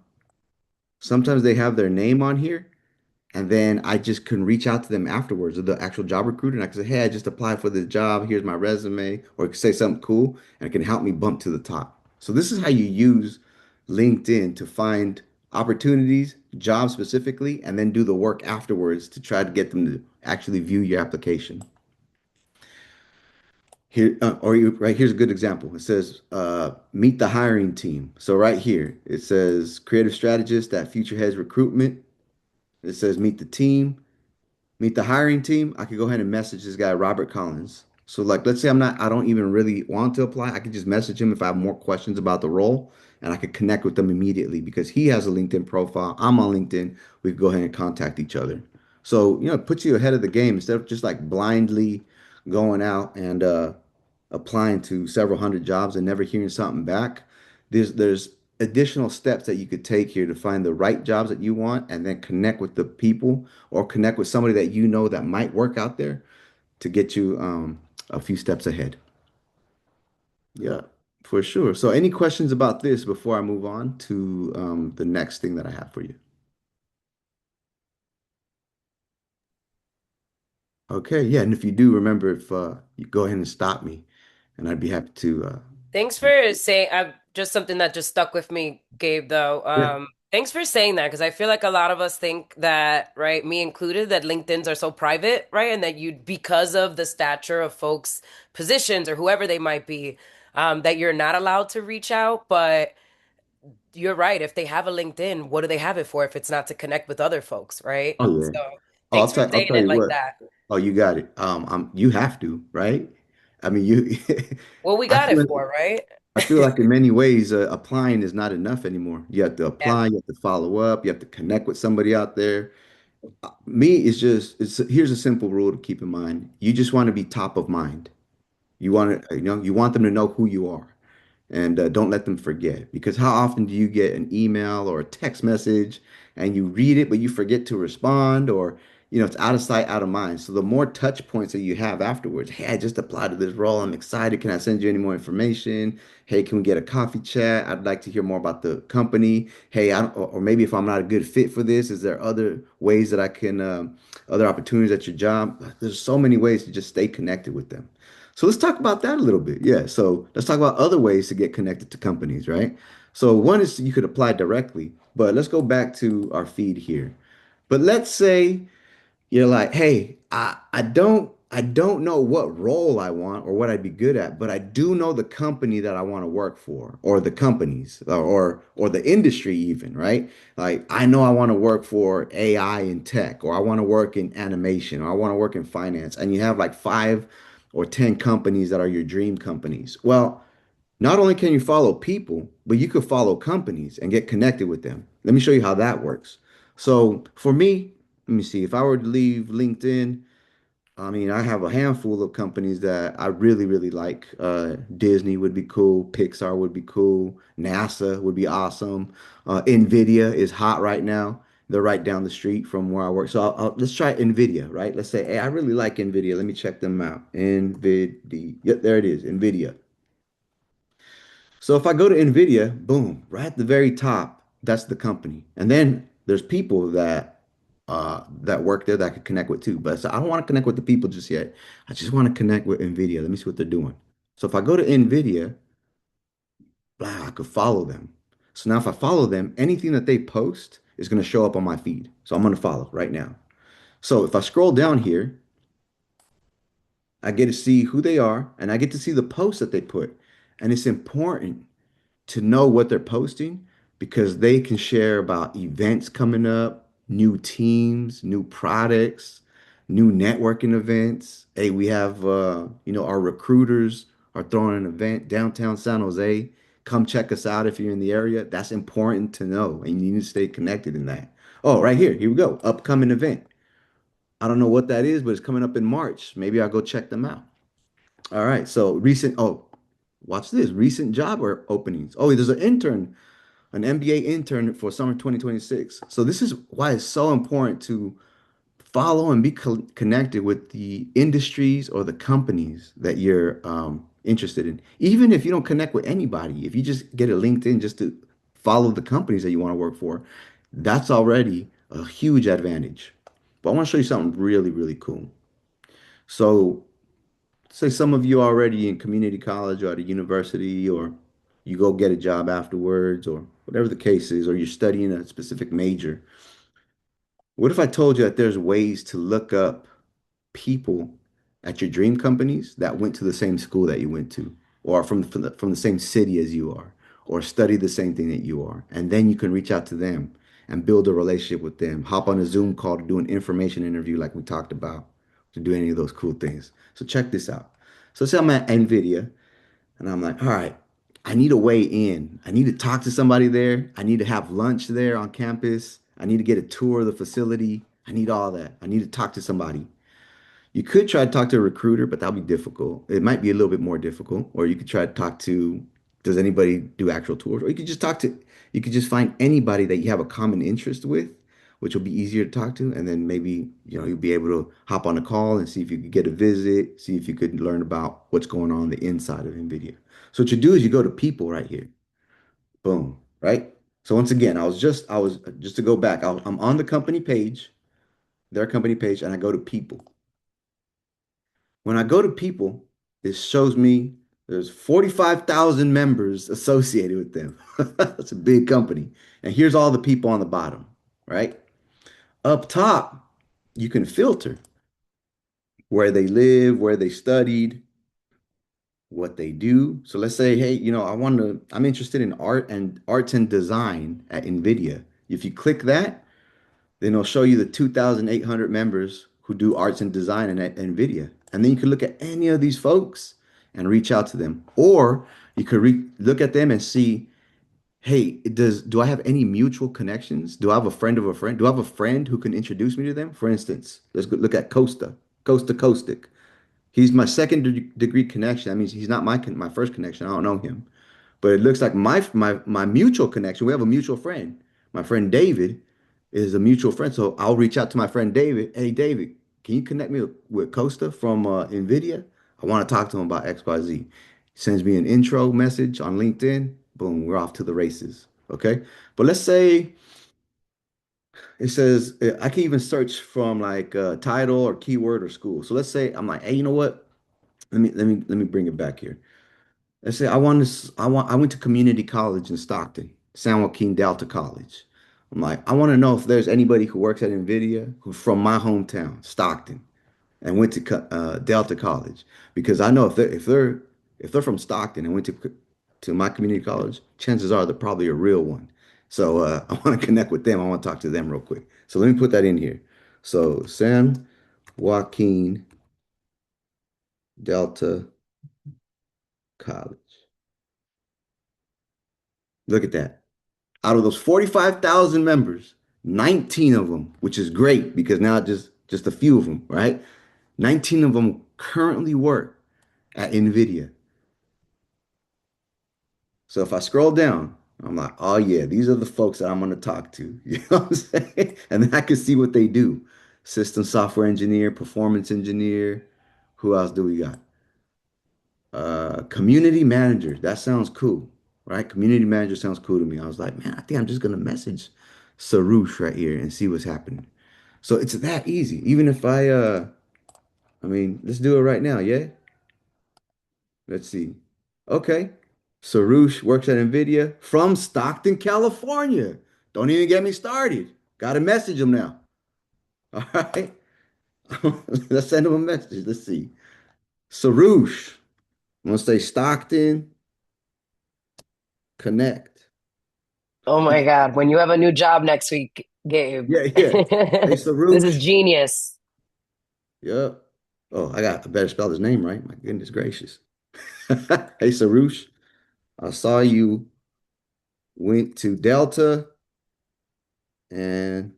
sometimes they have their name on here, and then I just can reach out to them afterwards, or the actual job recruiter, and I can say, "Hey, I just applied for this job. Here's my resume," or it can say something cool, and it can help me bump to the top. So this is how you use LinkedIn to find opportunities, jobs specifically, and then do the work afterwards to try to get them to actually view your application. Here, right here's a good example. It says, meet the hiring team. So right here, it says creative strategist at Future Heads Recruitment. It says meet the team. Meet the hiring team. I could go ahead and message this guy, Robert Collins. So like, let's say I don't even really want to apply. I could just message him if I have more questions about the role, and I could connect with them immediately because he has a LinkedIn profile. I'm on LinkedIn. We could go ahead and contact each other. So, it puts you ahead of the game instead of just like blindly going out and applying to several hundred jobs and never hearing something back. There's additional steps that you could take here to find the right jobs that you want and then connect with the people or connect with somebody that you know that might work out there to get you a few steps ahead. Yeah, for sure. So any questions about this before I move on to the next thing that I have for you? Okay, yeah, and if you do remember, if you go ahead and stop me, and I'd be happy to. Thanks for saying just something that just stuck with me, Gabe, though. Yeah. Thanks for saying that because I feel like a lot of us think that, right, me included, that LinkedIn's are so private, right? And that because of the stature of folks' positions or whoever they might be, that you're not allowed to reach out. But you're right. If they have a LinkedIn, what do they have it for if it's not to connect with other folks, right? Oh yeah. So Oh, thanks for I'll saying tell it you like what. that. Oh, you got it. You have to, right? I mean, you. What we I got it feel. for, right? I feel like in many ways, applying is not enough anymore. You have to Yeah. apply, you have to follow up, you have to connect with somebody out there. Me, it's here's a simple rule to keep in mind. You just want to be top of mind. You want them to know who you are, and don't let them forget. Because how often do you get an email or a text message and you read it, but you forget to respond, or it's out of sight, out of mind. So the more touch points that you have afterwards, hey, I just applied to this role. I'm excited. Can I send you any more information? Hey, can we get a coffee chat? I'd like to hear more about the company. Hey, or maybe if I'm not a good fit for this, is there other ways that I can, other opportunities at your job? There's so many ways to just stay connected with them. So let's talk about that a little bit. Yeah. So let's talk about other ways to get connected to companies, right? So one is you could apply directly, but let's go back to our feed here. But let's say you're like, hey, I don't know what role I want or what I'd be good at, but I do know the company that I want to work for, or the companies, or the industry even, right? Like I know I want to work for AI and tech, or I want to work in animation, or I want to work in finance, and you have like 5 or 10 companies that are your dream companies. Well, not only can you follow people, but you could follow companies and get connected with them. Let me show you how that works. So for me, let me see. If I were to leave LinkedIn, I mean, I have a handful of companies that I really, really like. Disney would be cool. Pixar would be cool. NASA would be awesome. Nvidia is hot right now. They're right down the street from where I work. So let's try Nvidia, right? Let's say, hey, I really like Nvidia. Let me check them out. Nvidia. Yep, there it is. Nvidia. So if I go to NVIDIA, boom, right at the very top, that's the company. And then there's people that work there that I could connect with too. But so I don't want to connect with the people just yet. I just want to connect with NVIDIA. Let me see what they're doing. So if I go to NVIDIA, blah, I could follow them. So now if I follow them, anything that they post is going to show up on my feed. So I'm going to follow right now. So if I scroll down here, I get to see who they are and I get to see the posts that they put. And it's important to know what they're posting because they can share about events coming up, new teams, new products, new networking events. Hey, we have our recruiters are throwing an event downtown San Jose. Come check us out if you're in the area. That's important to know, and you need to stay connected in that. Oh, right here. Here we go. Upcoming event. I don't know what that is, but it's coming up in March. Maybe I'll go check them out. All right. So watch this. Recent job or openings. Oh, there's an MBA intern for summer 2026. So this is why it's so important to follow and be connected with the industries or the companies that you're interested in. Even if you don't connect with anybody, if you just get a LinkedIn just to follow the companies that you want to work for, that's already a huge advantage. But I want to show you something really, really cool. So say some of you are already in community college or at a university, or you go get a job afterwards, or whatever the case is, or you're studying a specific major. What if I told you that there's ways to look up people at your dream companies that went to the same school that you went to, or from the same city as you are, or study the same thing that you are, and then you can reach out to them and build a relationship with them. Hop on a Zoom call to do an information interview, like we talked about, to do any of those cool things. So check this out. So say I'm at NVIDIA, and I'm like, all right, I need a way in. I need to talk to somebody there. I need to have lunch there on campus. I need to get a tour of the facility. I need all that. I need to talk to somebody. You could try to talk to a recruiter, but that'll be difficult. It might be a little bit more difficult. Or you could try to talk to, does anybody do actual tours? Or you could just find anybody that you have a common interest with, which will be easier to talk to. And then maybe, you'll be able to hop on a call and see if you could get a visit, see if you could learn about what's going on the inside of NVIDIA. So what you do is you go to people right here. Boom, right? So once again, I was just to go back, I'm on the company page, their company page, and I go to people. When I go to people, it shows me there's 45,000 members associated with them. That's a big company. And here's all the people on the bottom, right? Up top, you can filter where they live, where they studied, what they do. So let's say, hey, I'm interested in arts and design at NVIDIA. If you click that, then it'll show you the 2,800 members who do arts and design at NVIDIA. And then you can look at any of these folks and reach out to them. Or you could look at them and see, hey, do I have any mutual connections? Do I have a friend of a friend? Do I have a friend who can introduce me to them? For instance, let's look at Costa Kostic. He's my second degree connection. That means he's not my first connection. I don't know him. But it looks like my mutual connection, we have a mutual friend. My friend David is a mutual friend. So I'll reach out to my friend David. Hey, David, can you connect me with Costa from NVIDIA? I want to talk to him about XYZ. He sends me an intro message on LinkedIn. Boom, we're off to the races. Okay. But let's say it says I can even search from like title or keyword or school. So let's say I'm like, hey, you know what? Let me bring it back here. Let's say I went to community college in Stockton, San Joaquin Delta College. I'm like, I want to know if there's anybody who works at NVIDIA who's from my hometown, Stockton, and went to Delta College, because I know if they're from Stockton and went to my community college, chances are they're probably a real one. So I want to connect with them. I want to talk to them real quick. So let me put that in here. So San Joaquin Delta College. Look at that. Out of those 45,000 members, 19 of them, which is great because now just a few of them, right? 19 of them currently work at NVIDIA. So if I scroll down, I'm like, oh yeah, these are the folks that I'm going to talk to. You know what I'm saying? And then I can see what they do. System software engineer, performance engineer. Who else do we got? Community manager. That sounds cool. right? Community manager sounds cool to me. I was like, man, I think I'm just gonna message Sarush right here and see what's happening. So it's that easy. Even if I mean, let's do it right now, yeah? Let's see. Okay. Sarush works at NVIDIA from Stockton, California. Don't even get me started. Gotta message him now. All right. Let's send him a message. Let's see. Sarush. I'm gonna say Stockton Connect. Oh my God. When you have a new job next week, Gabe, Yeah, yeah. Hey, this is Sarush. genius. Yep. Oh, I better spell his name right. My goodness gracious. Hey, Sarush. I saw you went to Delta and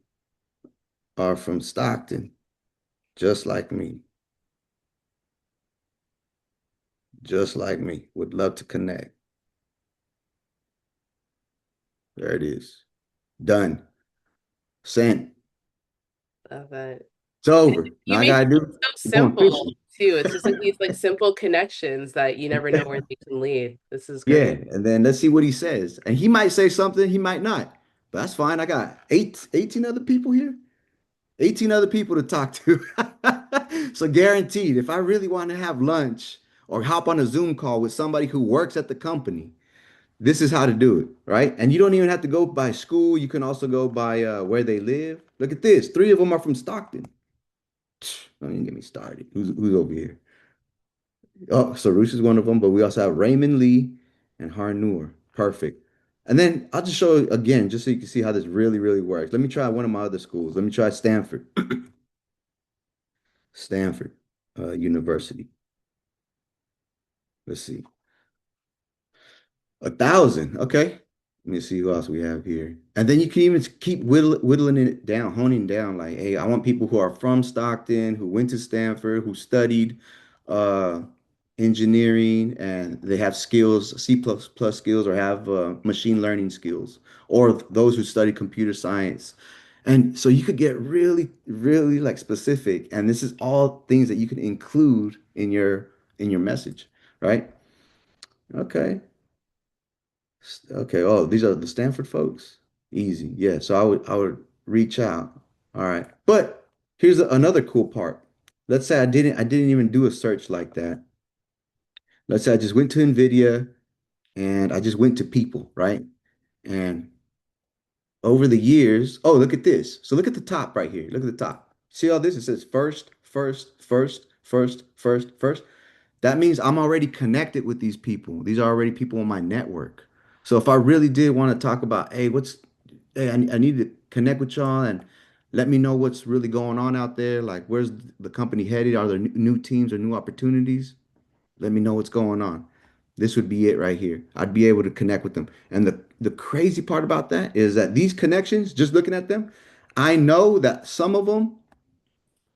are from Stockton, just like me. Just like me. Would love to connect. There it is. Done. Sent. Love it. It's over. Now You I make gotta it do, so I'm going simple fishing. too. It's just like these like simple connections that you never know where they can lead. This is Yeah, great. and then let's see what he says. And he might say something, he might not. But that's fine. I got 18 other people here. 18 other people to talk to. So guaranteed, if I really want to have lunch or hop on a Zoom call with somebody who works at the company, this is how to do it, right? And you don't even have to go by school. You can also go by where they live. Look at this. Three of them are from Stockton. Don't even get me started. Who's over here? Oh, Sarush is one of them, but we also have Raymond Lee and Harnoor. Perfect. And then I'll just show you again, just so you can see how this really, really works. Let me try one of my other schools. Let me try Stanford. Stanford University. Let's see. 1,000. Okay. Let me see who else we have here. And then you can even keep whittling it down, honing down. Like, hey, I want people who are from Stockton, who went to Stanford, who studied uh, engineering, and they have skills, C++ skills, or have machine learning skills, or those who study computer science. And so you could get really, really like specific. And this is all things that you can include in your message, right? Okay. Okay. Oh, these are the Stanford folks. Easy. Yeah. So I would reach out. All right. But here's another cool part. Let's say I didn't even do a search like that. Let's say I just went to NVIDIA and I just went to people, right? And over the years, oh, look at this. So look at the top right here. Look at the top. See all this? It says first, first, first, first, first, first. That means I'm already connected with these people. These are already people on my network. So if I really did want to talk about, hey, I need to connect with y'all and let me know what's really going on out there. Like, where's the company headed? Are there new teams or new opportunities? Let me know what's going on. This would be it right here. I'd be able to connect with them. And the crazy part about that is that these connections, just looking at them, I know that some of them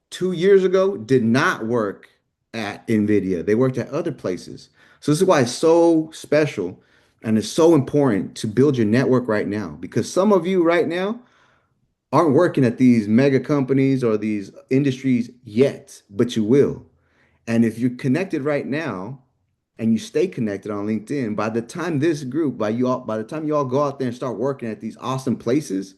2 years ago did not work at NVIDIA. They worked at other places. So this is why it's so special and it's so important to build your network right now because some of you right now aren't working at these mega companies or these industries yet, but you will. And if you're connected right now and you stay connected on LinkedIn, by the time this group, by the time you all go out there and start working at these awesome places,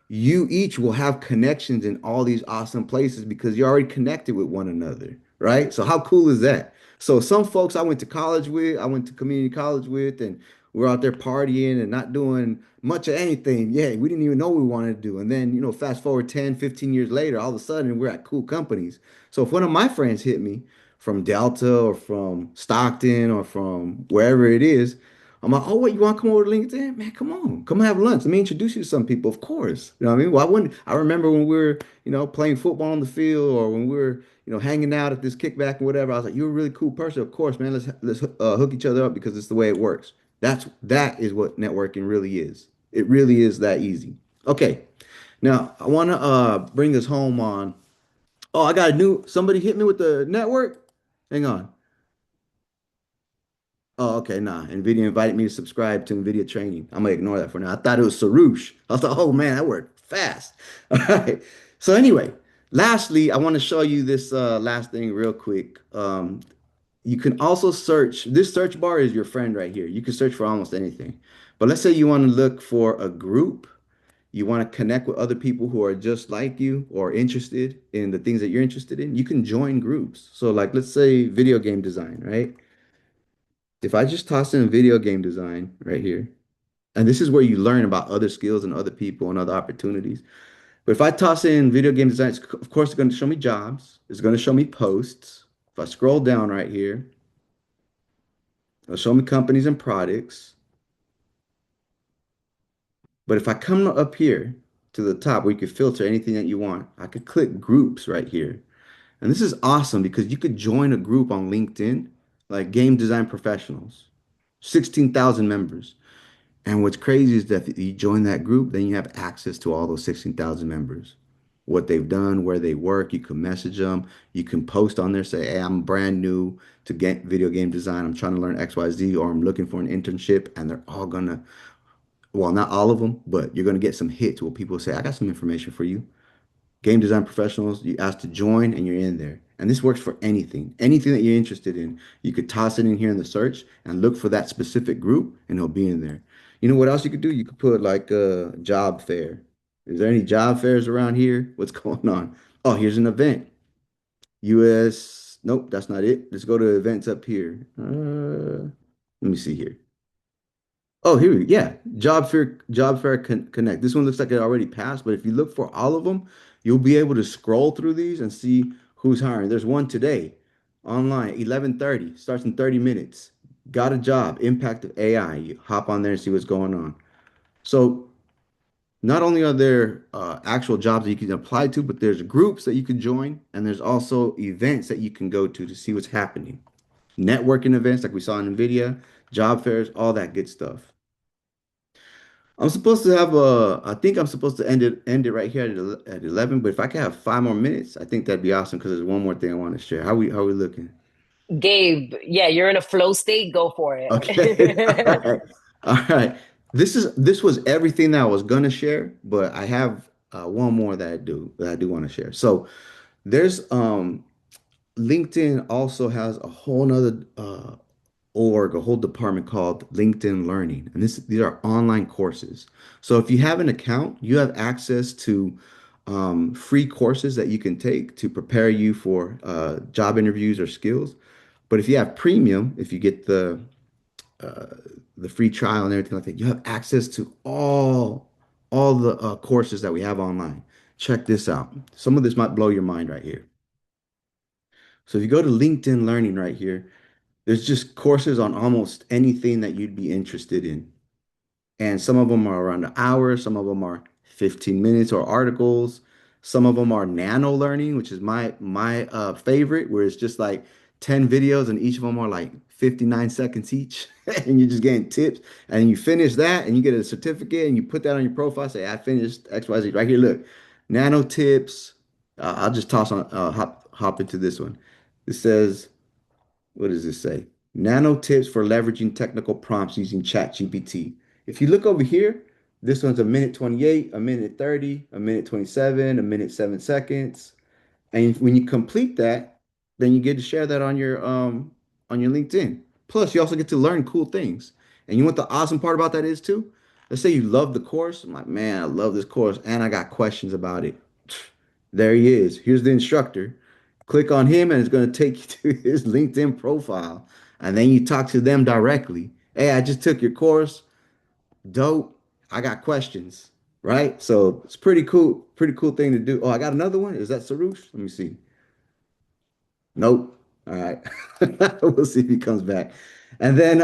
you each will have connections in all these awesome places because you're already connected with one another, right? So how cool is that? So some folks I went to college with, I went to community college with, and we're out there partying and not doing much of anything. Yeah, we didn't even know what we wanted to do. And then, fast forward 10, 15 years later, all of a sudden we're at cool companies. So if one of my friends hit me from Delta or from Stockton or from wherever it is, I'm like, oh, what, you want to come over to LinkedIn? Man, come on, come have lunch. Let me introduce you to some people, of course. You know what I mean? Why wouldn't I remember when we were, playing football on the field or when we were, hanging out at this kickback and whatever. I was like, you're a really cool person. Of course, man, let's hook each other up because it's the way it works. That is what networking really is. It really is that easy. Okay. Now I want to bring us home on. Oh, I got a new somebody hit me with the network. Hang on. Oh, okay, nah. NVIDIA invited me to subscribe to NVIDIA training. I'm gonna ignore that for now. I thought it was Sarush. I was like, oh man, that worked fast. All right. So anyway, lastly, I want to show you this last thing real quick. You can also search. This search bar is your friend right here. You can search for almost anything. But let's say you want to look for a group, you want to connect with other people who are just like you or interested in the things that you're interested in, you can join groups. So like let's say video game design, right? If I just toss in video game design right here, and this is where you learn about other skills and other people and other opportunities. But if I toss in video game design, of course, it's going to show me jobs. It's going to show me posts. If I scroll down right here, it'll show me companies and products. But if I come up here to the top where you can filter anything that you want, I could click groups right here. And this is awesome because you could join a group on LinkedIn, like Game Design Professionals, 16,000 members. And what's crazy is that if you join that group, then you have access to all those 16,000 members, what they've done, where they work. You can message them. You can post on there, say, hey, I'm brand new to get video game design. I'm trying to learn XYZ, or I'm looking for an internship. And they're all gonna, well, not all of them, but you're gonna get some hits where people say, I got some information for you. Game design professionals, you ask to join and you're in there. And this works for anything, anything that you're interested in. You could toss it in here in the search and look for that specific group and it'll be in there. You know what else you could do? You could put like a job fair. Is there any job fairs around here? What's going on? Oh, here's an event. US, nope, that's not it. Let's go to events up here. Let me see here. Oh, yeah. Connect. This one looks like it already passed, but if you look for all of them, you'll be able to scroll through these and see who's hiring. There's one today online, 11:30, starts in 30 minutes. Got a job, impact of AI. You hop on there and see what's going on. So not only are there actual jobs that you can apply to, but there's groups that you can join, and there's also events that you can go to see what's happening. Networking events like we saw in NVIDIA, job fairs, all that good stuff. I'm supposed to have I think I'm supposed to end it right here at 11, but if I could have 5 more minutes, I think that'd be awesome because there's one more thing I want to share. How we looking? Gabe, yeah, you're in a flow state. Go for Okay. All it. right. All right. This was everything that I was gonna share, but I have one more that I do want to share. So there's LinkedIn also has a whole nother org, a whole department called LinkedIn Learning. And these are online courses. So if you have an account, you have access to free courses that you can take to prepare you for job interviews or skills. But if you have premium, if you get uh, the free trial and everything like that, you have access to all the courses that we have online. Check this out. Some of this might blow your mind right here. So if you go to LinkedIn Learning right here, there's just courses on almost anything that you'd be interested in. And some of them are around an hour, some of them are 15 minutes or articles. Some of them are nano learning, which is my favorite, where it's just like 10 videos and each of them are like 59 seconds each. And you're just getting tips. And you finish that and you get a certificate and you put that on your profile, say, I finished XYZ. Right here, look, nano tips. I'll just hop into this one. It says, what does this say? Nano tips for leveraging technical prompts using ChatGPT. If you look over here, this one's a minute 28, a minute 30, a minute 27, a minute 7 seconds. And when you complete that, then you get to share that on your LinkedIn. Plus, you also get to learn cool things. And you know what the awesome part about that is too? Let's say you love the course. I'm like, man, I love this course, and I got questions about it. There he is. Here's the instructor. Click on him, and it's going to take you to his LinkedIn profile, and then you talk to them directly. Hey, I just took your course. Dope. I got questions. Right? So it's pretty cool thing to do. Oh, I got another one. Is that Sarush? Let me see. Nope. All right. We'll see if he comes back. And then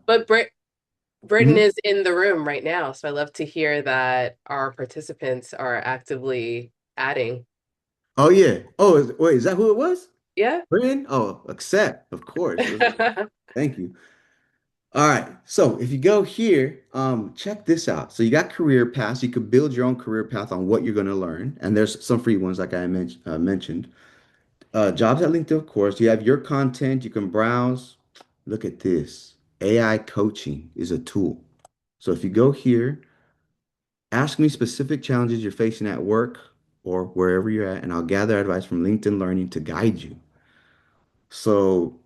But Britain mhm. is in the room right now, so I love to hear that our participants are actively adding. Oh yeah. Oh, wait, is that who it was? Yeah. Brian? Oh, accept, of course. Thank you. All right. So if you go here, check this out. So you got career paths. You could build your own career path on what you're going to learn. And there's some free ones, like I mentioned. Jobs at LinkedIn, of course. You have your content. You can browse. Look at this. AI coaching is a tool. So if you go here, ask me specific challenges you're facing at work or wherever you're at, and I'll gather advice from LinkedIn Learning to guide you. So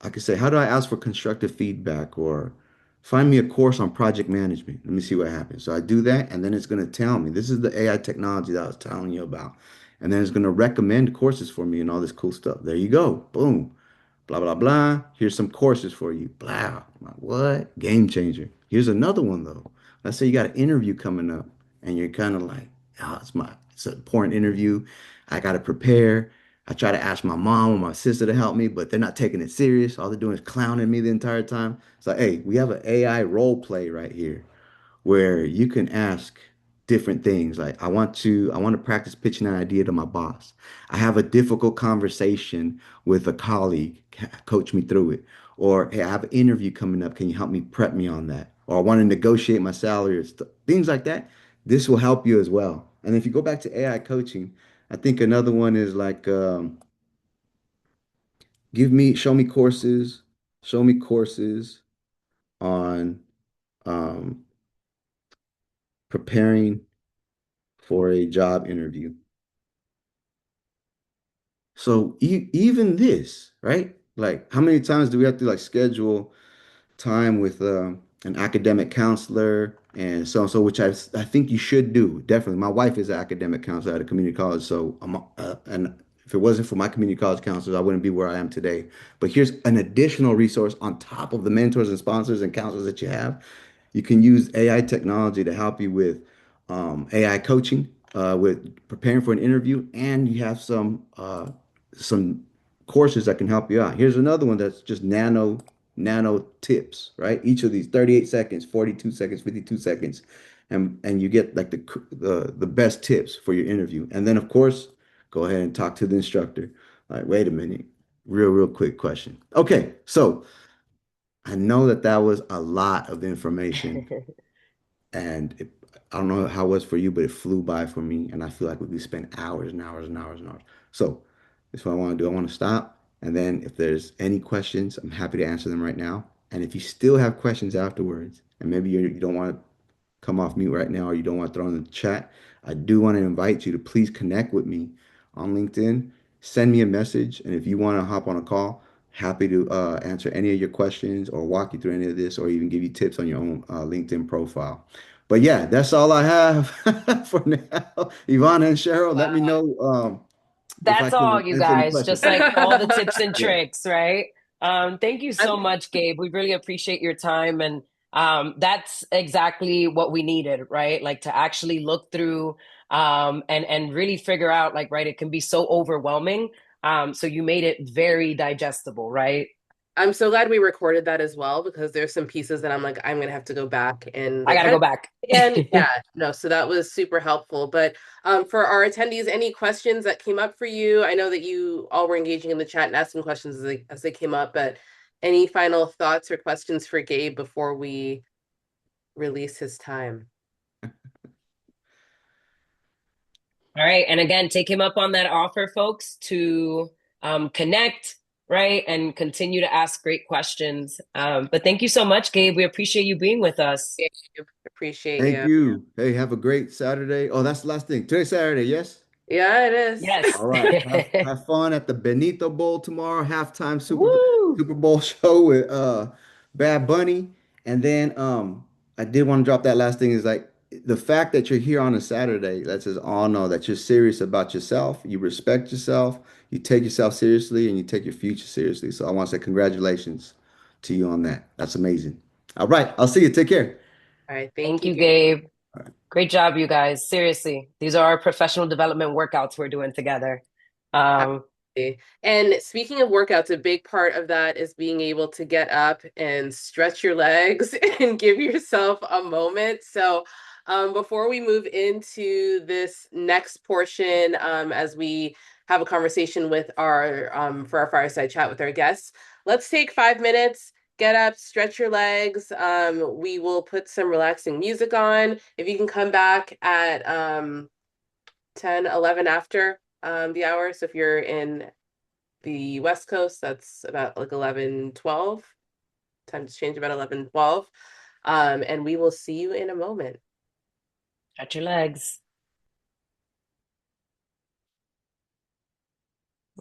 I could say, how do I ask for constructive feedback or find me a course on project management? Let me see what happens. So I do that, and then it's going to tell me this is the AI technology that I was telling you about. And then it's going to recommend courses for me and all this cool stuff. There you go. Boom. Blah, blah, blah. Here's some courses for you. Blah. I'm like, what? Game changer. Here's another one, though. Let's say you got an interview coming up and you're kind of like, oh, it's an important interview. I got to prepare. I try to ask my mom or my sister to help me, but they're not taking it serious. All they're doing is clowning me the entire time. It's like, hey, we have an AI role play right here where you can ask different things. Like, I want to practice pitching an idea to my boss. I have a difficult conversation with a colleague. Coach me through it. Or, hey, I have an interview coming up. Can you help me prep me on that? Or I want to negotiate my salary or things like that. This will help you as well. And if you go back to AI coaching, I think another one is like, show me courses on um, preparing for a job interview. So even this, right? Like, how many times do we have to like schedule time with an academic counselor and so and so, which I think you should do. Definitely. My wife is an academic counselor at a community college, so and if it wasn't for my community college counselors, I wouldn't be where I am today. But here's an additional resource on top of the mentors and sponsors and counselors that you have. You can use AI technology to help you with AI coaching, with preparing for an interview, and you have some courses that can help you out. Here's another one that's just nano tips, right? Each of these 38 seconds, 42 seconds, 52 seconds, and you get like the best tips for your interview. And then of course, go ahead and talk to the instructor. Like, wait a minute, real quick question. Okay, so I know that that was a lot of information, and I don't know how it was for you, but it flew by for me, and I feel like we spent hours and hours and hours and hours. So this is what I want to do. I want to stop, and then if there's any questions, I'm happy to answer them right now. And if you still have questions afterwards, and maybe you don't want to come off mute right now or you don't want to throw in the chat, I do want to invite you to please connect with me on LinkedIn. Send me a message, and if you want to hop on a call, happy to answer any of your questions or walk you through any of this or even give you tips on your own LinkedIn profile. But yeah, that's all I have for now. Ivana and Cheryl, let me Wow. know if I That's all, can you answer any guys. questions. Just like all the tips and Yeah. tricks, right? Thank you so I'm much, Gabe. We really appreciate your time. And that's exactly what we needed, right? Like to actually look through and really figure out, like, right, it can be so overwhelming. So you made it very digestible, right? I'm so glad we recorded that as well because there's some pieces that I'm like, I'm gonna have to go back and I like gotta kind of go back. again. Yeah, no, so that was super helpful. But for our attendees, any questions that came up for you? I know that you all were engaging in the chat and asking questions as they came up, but any final thoughts or questions for Gabe before we release his time? All right. And again, take him up on that offer, folks, to connect, right? And continue to ask great questions. But thank you so much, Gabe. We appreciate you being with us. Thank you. Appreciate Thank you. you. Hey, have a great Saturday. Oh, that's the last thing. Today's Saturday, yes? Yeah, it is. Yes. All right. Have fun at the Benito Bowl tomorrow, halftime Woo! Super Bowl show with Bad Bunny. And then I did want to drop that last thing is like the fact that you're here on a Saturday lets us all know that you're serious about yourself, you respect yourself, you take yourself seriously, and you take your future seriously. So I want to say congratulations to you on that. That's amazing. All right. I'll see you. Take care. All right, thank Thank you, you, Gabe. Gabe. Great job, you guys. Seriously, these are our professional development workouts we're doing together. Um, And speaking of workouts, a big part of that is being able to get up and stretch your legs and give yourself a moment. So, before we move into this next portion, as we have a conversation with our for our fireside chat with our guests, let's take 5 minutes. Get up, stretch your legs. We will put some relaxing music on. If you can come back at 10, 11 after the hour. So if you're in the West Coast, that's about like 11, 12. Time to change about 11, 12. And we will see you in a moment. stretch your legs.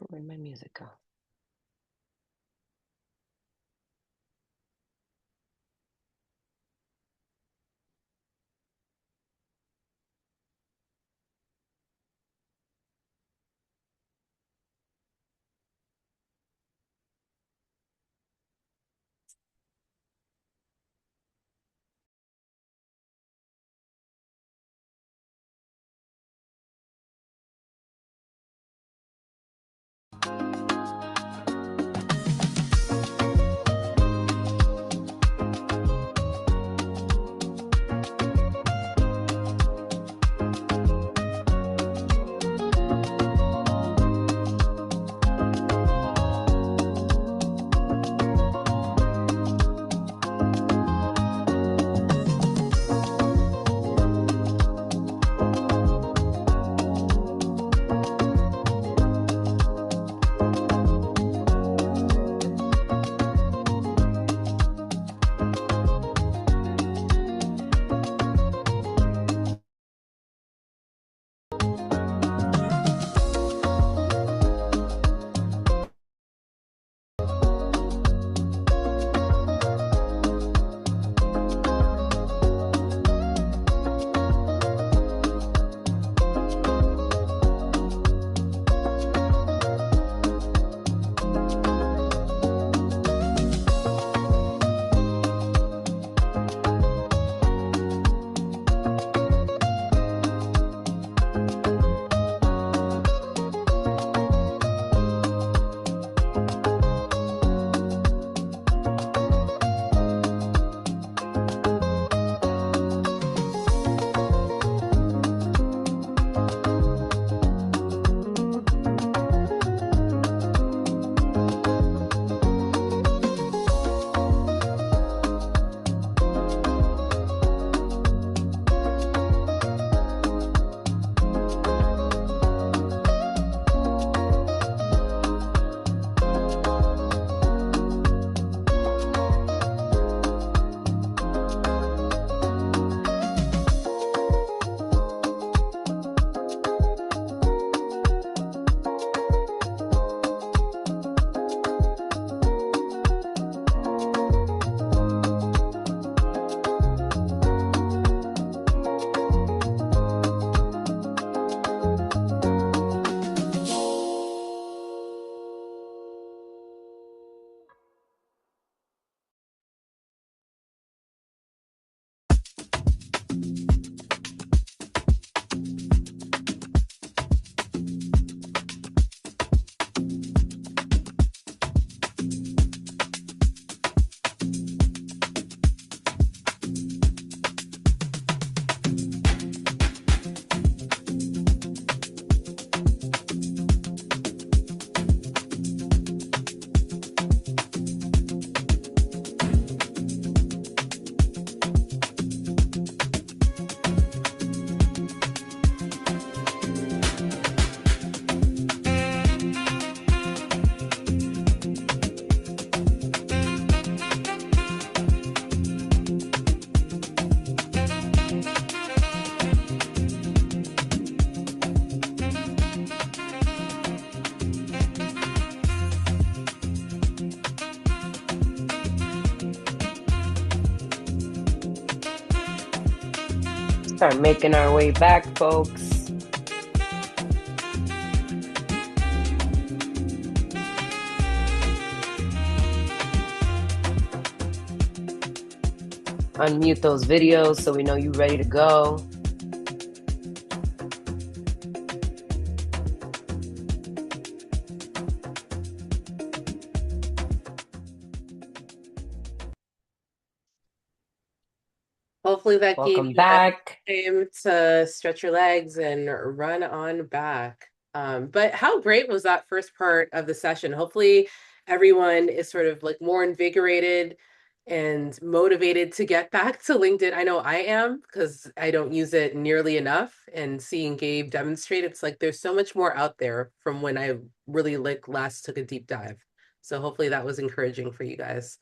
Where'd my music go? Start making our way back, folks. Unmute those videos so we know you're ready to go. Hopefully that gave Welcome you back. time to stretch your legs and run on back. But how great was that first part of the session? Hopefully everyone is sort of like more invigorated and motivated to get back to LinkedIn. I know I am because I don't use it nearly enough. And seeing Gabe demonstrate, it's like there's so much more out there from when I really like last took a deep dive. So hopefully that was encouraging for you guys.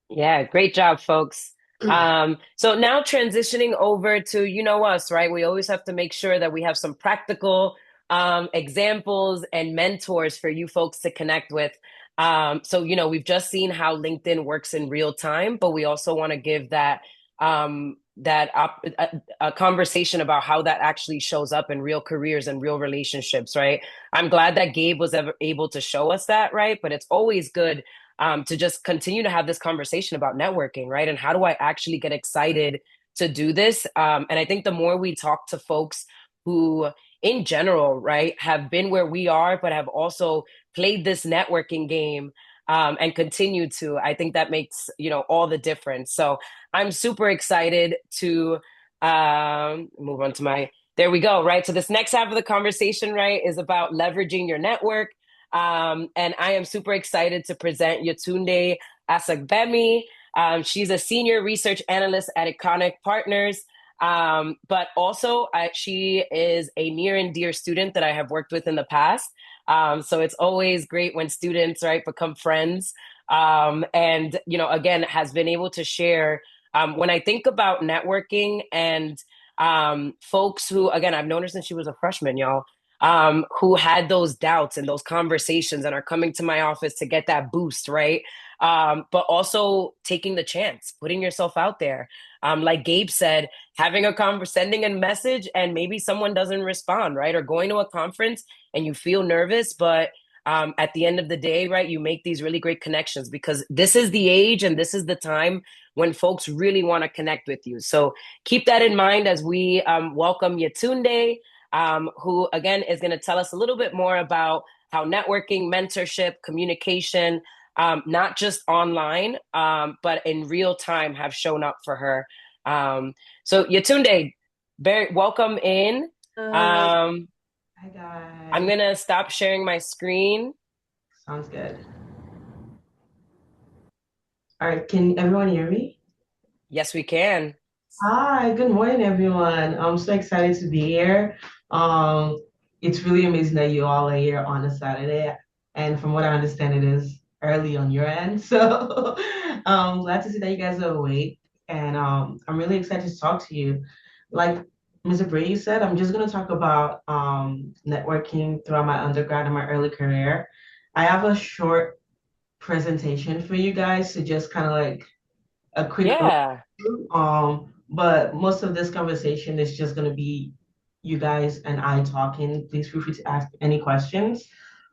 Yeah, great job, folks. So now transitioning over to, you know us, right? We always have to make sure that we have some practical examples and mentors for you folks to connect with. So, we've just seen how LinkedIn works in real time, but we also want to give a conversation about how that actually shows up in real careers and real relationships, right? I'm glad that Gabe was able to show us that, right? But it's always good to just continue to have this conversation about networking, right? And how do I actually get excited to do this? And I think the more we talk to folks who, in general, right, have been where we are, but have also played this networking game and continue to, I think that makes, all the difference. So I'm super excited to move on to there we go, right? So this next half of the conversation, right, is about leveraging your network. And I am super excited to present Yetunde Asagbemi. She's a senior research analyst at Iconic Partners. But also she is a near and dear student that I have worked with in the past. So it's always great when students, right, become friends. And, again, has been able to share when I think about networking and folks who, again, I've known her since she was a freshman, y'all, who had those doubts and those conversations and are coming to my office to get that boost, right? But also taking the chance, putting yourself out there. Like Gabe said, having sending a message and maybe someone doesn't respond, right? Or going to a conference and you feel nervous, but at the end of the day, right, you make these really great connections because this is the age and this is the time when folks really want to connect with you. So keep that in mind as we welcome Yetunde, who again is going to tell us a little bit more about how networking, mentorship, communication, not just online, but in real time have shown up for her. So Yetunde, very welcome in. Hi guys. I'm going to stop sharing my screen. Sounds good. All right, can everyone hear me? Yes, we can. Hi, good morning, everyone. I'm so excited to be here. Um, it's really amazing that you all are here on a Saturday, and from what I understand, it is early on your end. So, glad to see that you guys are awake, and I'm really excited to talk to you. Like Mr. Brady said, I'm just gonna talk about networking throughout my undergrad and my early career. I have a short presentation for you guys to just kind of like a quick Yeah. but most of this conversation is just going to be you guys and I talking. Please feel free to ask any questions.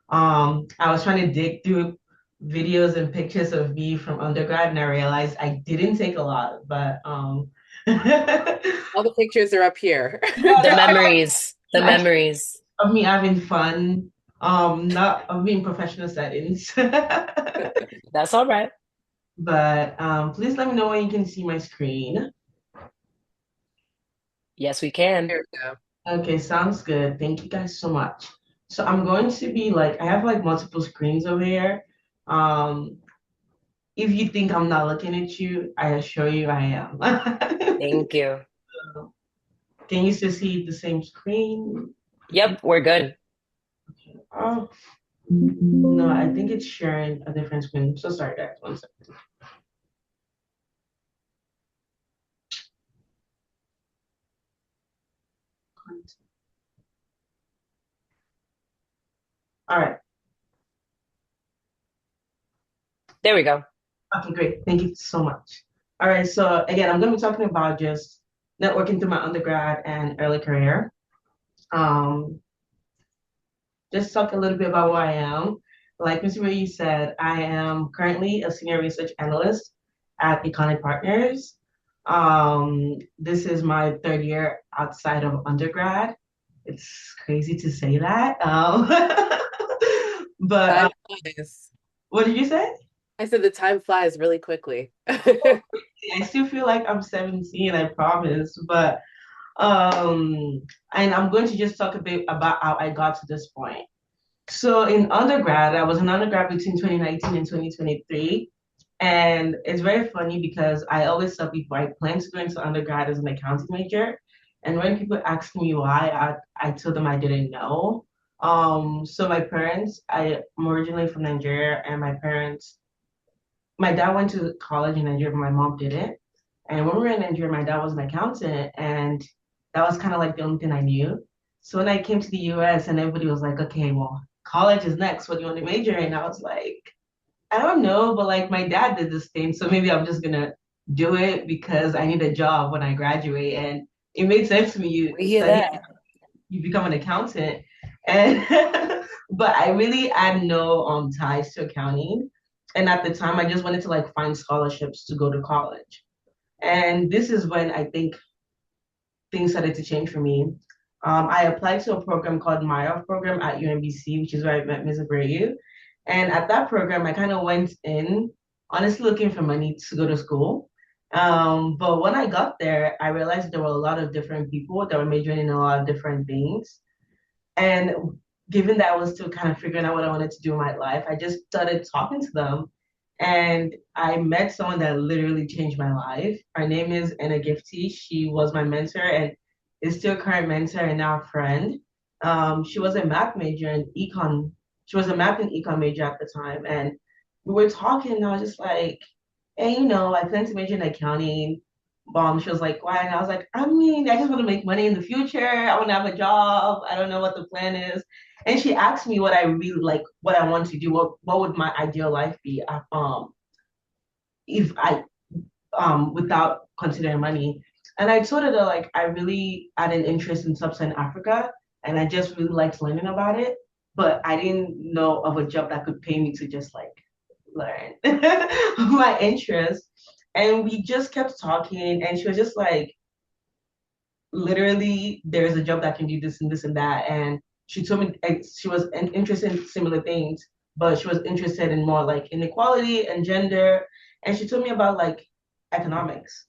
I was trying to dig through videos and pictures of me from undergrad, and I realized I didn't take a lot, but All the pictures are up here. The memories, the memories. of me having fun, not of me in professional settings. That's all right. But please let me know when you can see my screen. Yes, we can. There we go. Okay, sounds good. Thank you guys so much. So I'm going to be like, I have like multiple screens over here. Um, if you think I'm not looking at you, I assure you I am. Thank you. Can you still see the same screen? Yep, we're good. Oh, no, I think it's sharing a different screen. So sorry, guys. One second. All right. There we go. Okay, great. Thank you so much. All right. So again, I'm going to be talking about just networking through my undergrad and early career. Um, just talk a little bit about who I am. Like Mr. Ray said, I am currently a senior research analyst at Econic Partners. This is my third year outside of undergrad. It's crazy to say that. But Time flies. what did you say? I said the time flies really quickly. I still feel like I'm 17, I promise. But um, and I'm going to just talk a bit about how I got to this point. So in undergrad, I was an undergrad between 2019 and 2023. And it's very funny because I always tell people I plan to go into undergrad as an accounting major. And when people ask me why, I told them I didn't know. So my parents, I'm originally from Nigeria, and my dad went to college in Nigeria, but my mom didn't. And when we were in Nigeria, my dad was an accountant, and that was kind of like the only thing I knew. So when I came to the US and everybody was like, okay, well, college is next. What do you want to major in? I was like, I don't know, but like my dad did this thing, so maybe I'm just gonna do it because I need a job when I graduate. And it made sense to me. You We hear study, that. you become an accountant. And but I really had no ties to accounting. And at the time I just wanted to like find scholarships to go to college. And this is when I think things started to change for me. I applied to a program called Maya program at UMBC, which is where I met Ms. Abreu. And at that program, I kind of went in honestly looking for money to go to school. But when I got there, I realized there were a lot of different people that were majoring in a lot of different things. And given that I was still kind of figuring out what I wanted to do in my life, I just started talking to them. And I met someone that literally changed my life. Her name is Anna Gifty. She was my mentor and is still a current mentor and now a friend. She was a math major in econ. She was a math and econ major at the time. And we were talking, and I was just like, hey, I plan to major in accounting. She was like, why? And I was like, I mean, I just want to make money in the future. I want to have a job. I don't know what the plan is. And she asked me what I really like, what I want to do. What would my ideal life be if I without considering money. And I told her that like I really had an interest in sub-Saharan Africa, and I just really liked learning about it. But I didn't know of a job that could pay me to just like learn my interest. And we just kept talking, and she was just like, literally, there's a job that can do this and this and that. And she told me she was interested in similar things, but she was interested in more like inequality and gender. And she told me about like economics.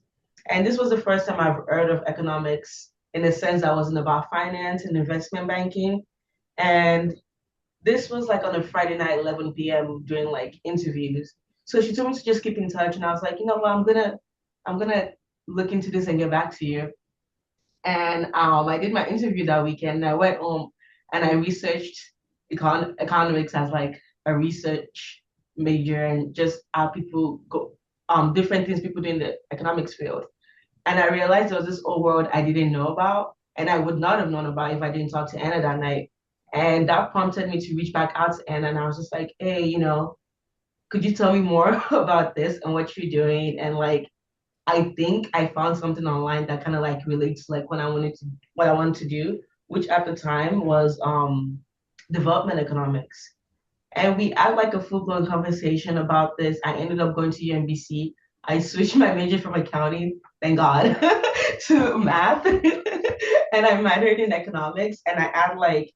And this was the first time I've heard of economics in a sense that wasn't about finance and investment banking. And this was like on a Friday night, 11 p.m. doing like interviews. So she told me to just keep in touch, and I was like, you know what, I'm gonna look into this and get back to you. And I did my interview that weekend. And I went home and I researched economics as like a research major and just how people go, different things people do in the economics field. And I realized there was this whole world I didn't know about, and I would not have known about if I didn't talk to Anna that night. And that prompted me to reach back out to Anna, and I was just like, hey, could you tell me more about this and what you're doing? And like, I think I found something online that kind of like relates like what I wanted to do, which at the time was development economics. And we had like a full-blown conversation about this. I ended up going to UMBC. I switched my major from accounting, thank God, to math. And I minored in economics. And I had like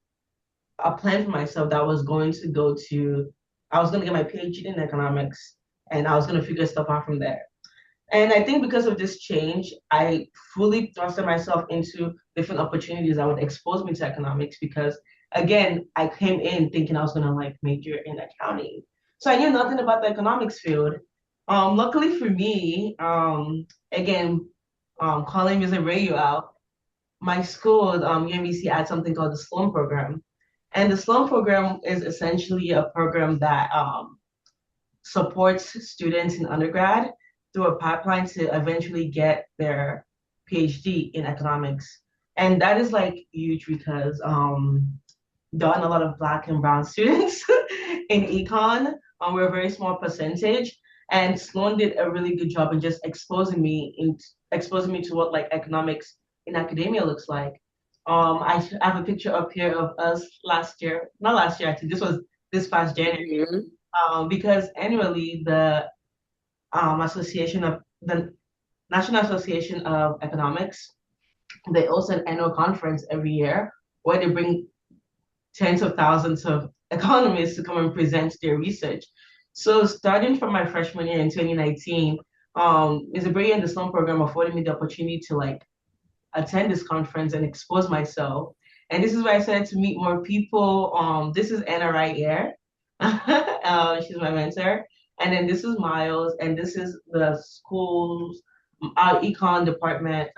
a plan for myself that was going to I was going to get my PhD in economics, and I was going to figure stuff out from there. And I think because of this change, I fully thrusted myself into different opportunities that would expose me to economics because, again, I came in thinking I was going to like major in accounting. So I knew nothing about the economics field. Luckily for me, again, calling Ms. Abreu out, my school, UMBC, had something called the Sloan Program. And the Sloan Program is essentially a program that supports students in undergrad through a pipeline to eventually get their PhD in economics. And that is like huge because there aren't a lot of Black and brown students in econ. We're a very small percentage. And Sloan did a really good job in just exposing me to what like economics in academia looks like. I have a picture up here of us last year, not last year actually. This was this past January. Mhm. Because annually the National Association of Economics, they host an annual conference every year where they bring tens of thousands of economists to come and present their research. So starting from my freshman year in 2019, Isabella and the Sloan program afforded me the opportunity to like attend this conference and expose myself. And this is where I started to meet more people. This is Anna right here. She's my mentor. And then this is Miles, and this is the school's our econ department,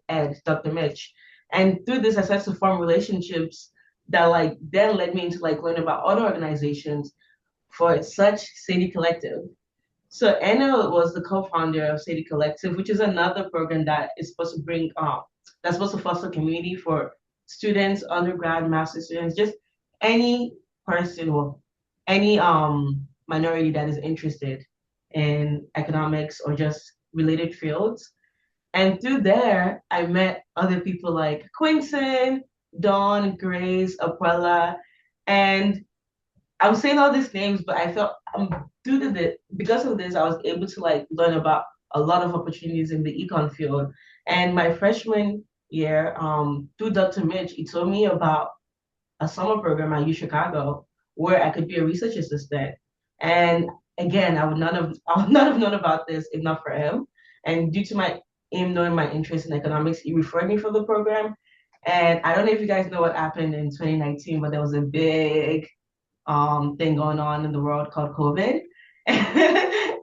ed, Dr. Mitch. And through this, I started to form relationships that like then led me into like learning about other organizations for such Sadie Collective. So Anna was the co-founder of Sadie Collective, which is another program that is supposed to that's supposed to foster community for students, undergrad, master students, just any person or any minority that is interested in economics or just related fields. And through there, I met other people like Quinton, Dawn, Grace, Aquella, and I'm saying all these names, but I felt because of this, I was able to like learn about a lot of opportunities in the econ field. And my freshman year, through Dr. Mitch, he told me about a summer program at U Chicago where I could be a research assistant. And again, I would not have known about this if not for him. And due to my him knowing my interest in economics, he referred me for the program. And I don't know if you guys know what happened in 2019, but there was a big thing going on in the world called COVID.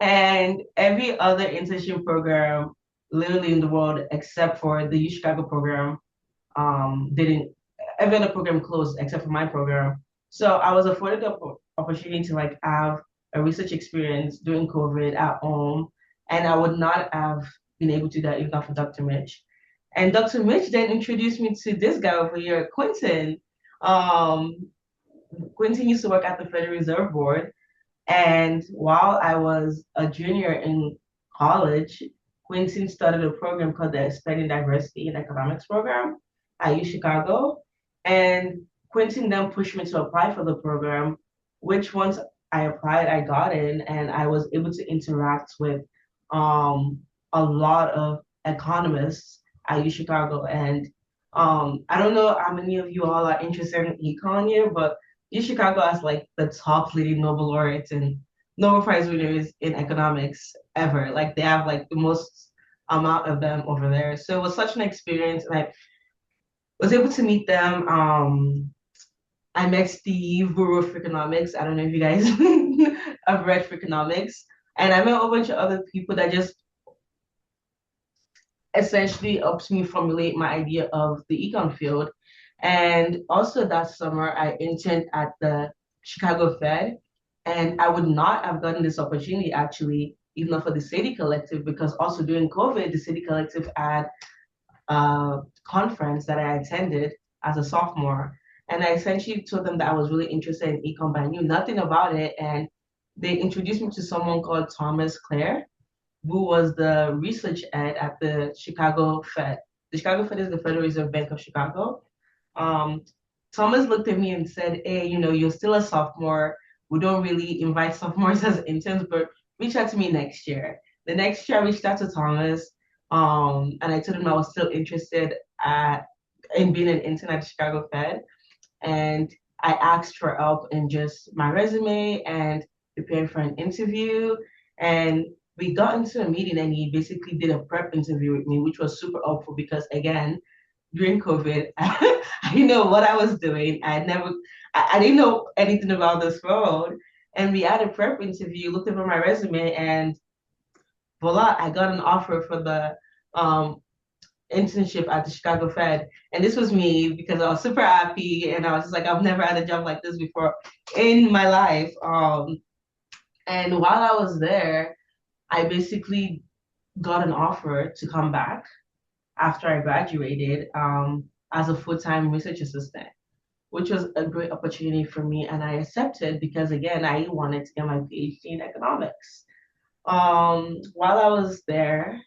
And every other internship program literally in the world except for the U Chicago program didn't every other program closed except for my program. So I was afforded the opportunity to like have a research experience during COVID at home, and I would not have been able to do that if not for Dr. Mitch. And Dr. Mitch then introduced me to this guy over here, Quentin. Um, Quentin used to work at the Federal Reserve Board, and while I was a junior in college, Quentin started a program called the Expanding Diversity in Economics program at U Chicago. And Quentin then pushed me to apply for the program, which once I applied, I got in and I was able to interact with um, a lot of economists at U Chicago. And I don't know how many of you all are interested in econ here, but U Chicago has like the top leading Nobel laureates and Nobel Prize winners in economics ever. Like they have like the most amount of them over there. So it was such an experience, and I was able to meet them. I met Steve, who wrote Freakonomics. I don't know if you guys have read Freakonomics. And I met a bunch of other people that just essentially helped me formulate my idea of the econ field. And also that summer, I interned at the Chicago Fed, and I would not have gotten this opportunity actually, even not for the Sadie Collective, because also during COVID, the Sadie Collective had a conference that I attended as a sophomore. And I essentially told them that I was really interested in econ, but I knew nothing about it. And they introduced me to someone called Thomas Clare, who was the research ed at the Chicago Fed. The Chicago Fed is the Federal Reserve Bank of Chicago. Um, Thomas looked at me and said, "Hey, you're still a sophomore. We don't really invite sophomores as interns, but reach out to me next year." The next year, I reached out to Thomas, and I told him I was still interested in being an intern at the Chicago Fed. And I asked for help in just my resume and preparing for an interview. And we got into a meeting, and he basically did a prep interview with me, which was super helpful because, again, during COVID, I didn't know what I was doing. I didn't know anything about this world. And we had a prep interview, looked over my resume, and voila, I got an offer for the internship at the Chicago Fed. And this was me because I was super happy and I was just like, I've never had a job like this before in my life. And while I was there, I basically got an offer to come back after I graduated as a full-time research assistant, which was a great opportunity for me. And I accepted because, again, I wanted to get my PhD in economics. While I was there,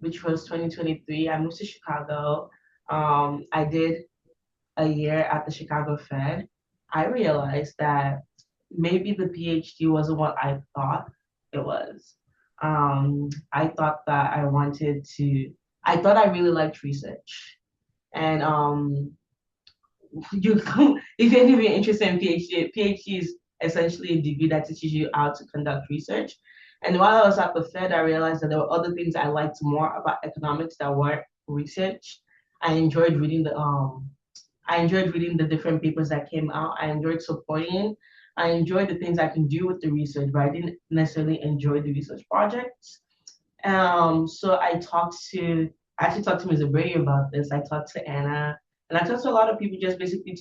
which was 2023, I moved to Chicago. I did a year at the Chicago Fed. I realized that maybe the PhD wasn't what I thought it was. I thought that I thought I really liked research. And you if you're interested in PhD is essentially a degree that teaches you how to conduct research. And while I was at the Fed, I realized that there were other things I liked more about economics that weren't research. I enjoyed reading the different papers that came out. I enjoyed supporting. I enjoyed the things I can do with the research, but I didn't necessarily enjoy the research projects. So I actually talked to Ms. Abreu about this. I talked to Anna, and I talked to a lot of people just basically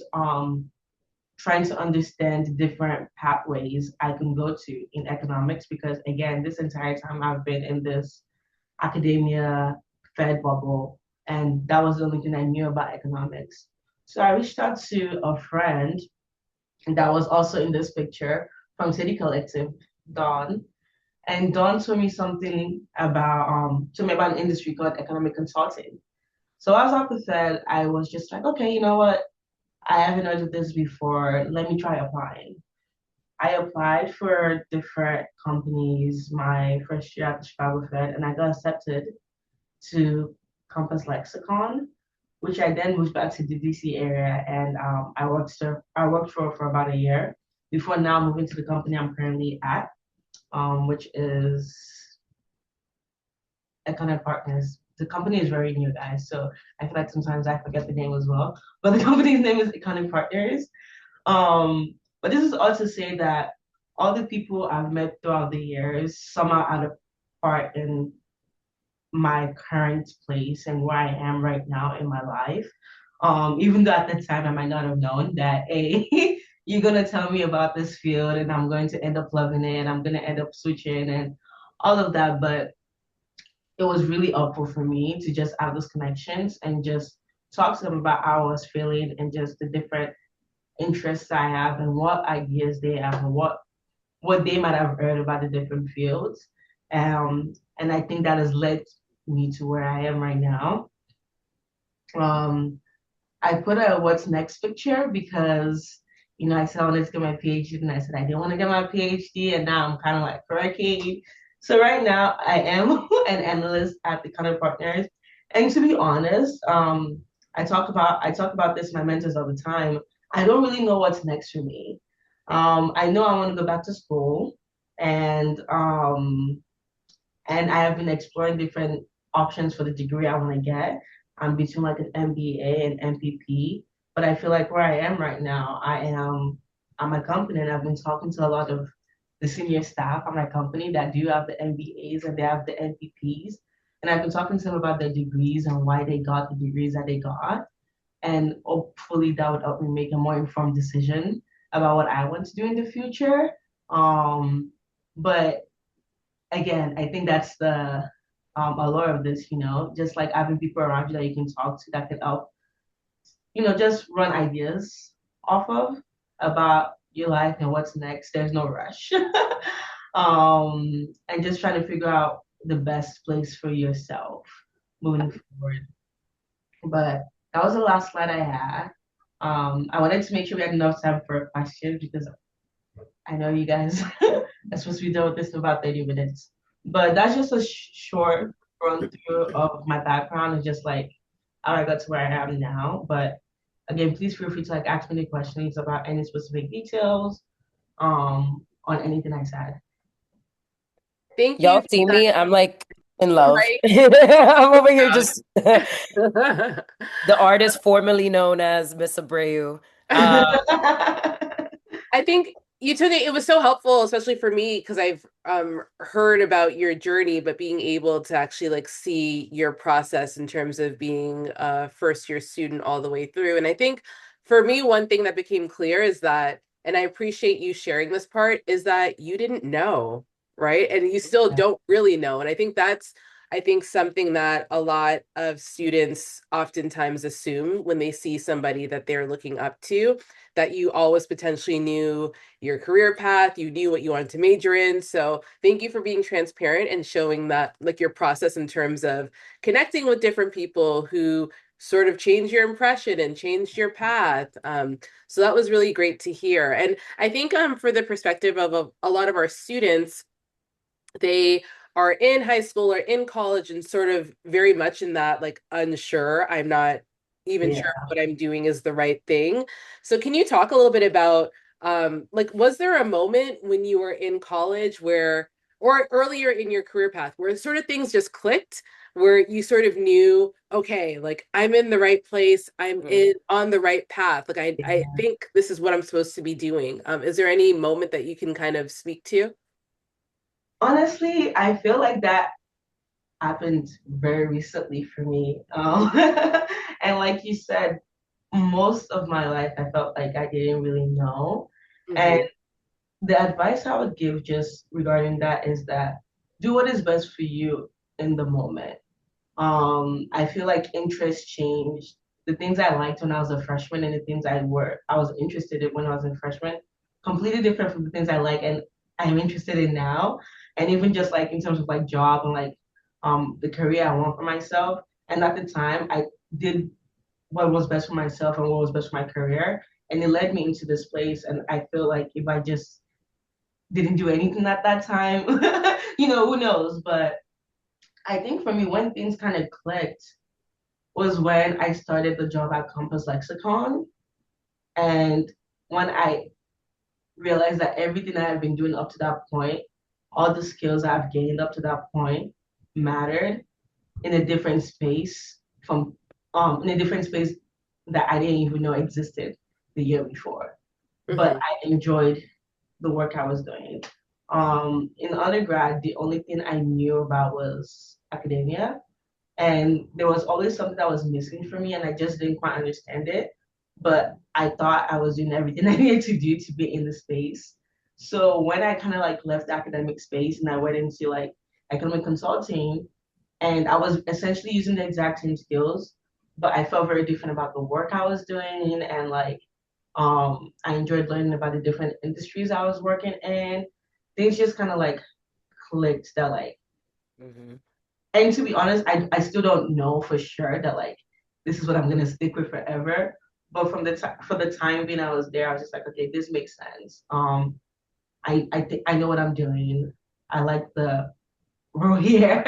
trying to understand the different pathways I can go to in economics because again, this entire time I've been in this academia Fed bubble, and that was the only thing I knew about economics. So I reached out to a friend that was also in this picture from City Collective, Dawn. And Dawn told me about an industry called economic consulting. So I was at the Fed, I was just like, okay, you know what? I haven't heard of this before. Let me try applying. I applied for different companies my first year at the Chicago Fed, and I got accepted to Compass Lexicon, which I then moved back to the DC area, and I worked for about a year before now moving to the company I'm currently at, which is Economic Partners. The company is very new, guys, so I feel like sometimes I forget the name as well. But the company's name is Economic Partners. But this is all to say that all the people I've met throughout the years somehow had a part in my current place and where I am right now in my life. Even though at the time I might not have known that, hey, you're gonna tell me about this field and I'm going to end up loving it and I'm gonna end up switching and all of that. But it was really helpful for me to just have those connections and just talk to them about how I was feeling and just the different interests I have and what ideas they have and what they might have heard about the different fields. And I think that has led me to where I am right now. I put a what's next picture because, I said I wanted to get my PhD and I said I didn't want to get my PhD and now I'm kind of like correcting. So right now I am an analyst at the Economic Partners. And to be honest, I talk about this to my mentors all the time. I don't really know what's next for me. I know I want to go back to school and I have been exploring different options for the degree I want to get. Between like an MBA and MPP. But I feel like where I am right now, I'm a company and I've been talking to a lot of the senior staff at my company that do have the MBAs and they have the MPPs. And I've been talking to them about their degrees and why they got the degrees that they got. And hopefully that would help me make a more informed decision about what I want to do in the future. But again, I think that's the allure of this, just like having people around you that you can talk to that can help, just run ideas off of about your life and what's next. There's no rush. And just trying to figure out the best place for yourself moving forward. But that was the last slide I had. I wanted to make sure we had enough time for a question because I know you guys are supposed to be done with this in about 30 minutes. But that's just a short run through of my background and just like how I got to where I am now. But again, please feel free to like ask me any questions about any specific details on anything I said. Thank Y'all you. see me? I'm like in love. Right. I'm over here just the artist formerly known as Miss Abreu. I think you took it was so helpful, especially for me, because I've heard about your journey, but being able to actually like see your process in terms of being a first year student all the way through. And I think for me, one thing that became clear is that, and I appreciate you sharing this part, is that you didn't know, right? And you still don't really know. And I think that's I think something that a lot of students oftentimes assume when they see somebody that they're looking up to, that you always potentially knew your career path, you knew what you wanted to major in. So thank you for being transparent and showing that like your process in terms of connecting with different people who sort of changed your impression and changed your path. So that was really great to hear. And I think for the perspective of a lot of our students, they are in high school or in college and sort of very much in that like unsure, I'm not even sure Yeah. if what I'm doing is the right thing. So can you talk a little bit about like was there a moment when you were in college where or earlier in your career path where sort of things just clicked, where you sort of knew, okay, like I'm in the right place, I'm Mm. in on the right path, like I Yeah. think this is what I'm supposed to be doing. Is there any moment that you can kind of speak to? Honestly, I feel like that happened very recently for me. And like you said, most of my life I felt like I didn't really know. And Hmm. the advice I would give just regarding that is that do what is best for you in the moment. I feel like interests changed. The things I liked when I was a freshman and the things I was interested in when I was a freshman, completely different from the things I like and I'm interested in now. And even just like in terms of like job and like the career I want for myself. And at the time I did what was best for myself and what was best for my career. And it led me into this place. And I feel like if I just didn't do anything at that time, who knows? But I think for me, when things kind of clicked was when I started the job at Compass Lexicon. And when I realized that everything I had been doing up to that point, all the skills I've gained up to that point mattered in a different space in a different space that I didn't even know existed the year before. But Hmm. I enjoyed the work I was doing. In undergrad, the only thing I knew about was academia. And there was always something that was missing for me, and I just didn't quite understand it. But I thought I was doing everything I needed to do to be in the space. So when I kind of like left the academic space and I went into like economic consulting, and I was essentially using the exact same skills, but I felt very different about the work I was doing, and like I enjoyed learning about the different industries I was working in. Things just kind of like clicked that like Hmm. and to be honest, I still don't know for sure that like this is what I'm gonna stick with forever. But for the time being I was there, I was just like, okay, this makes sense. I think I know what I'm doing. I like the role here,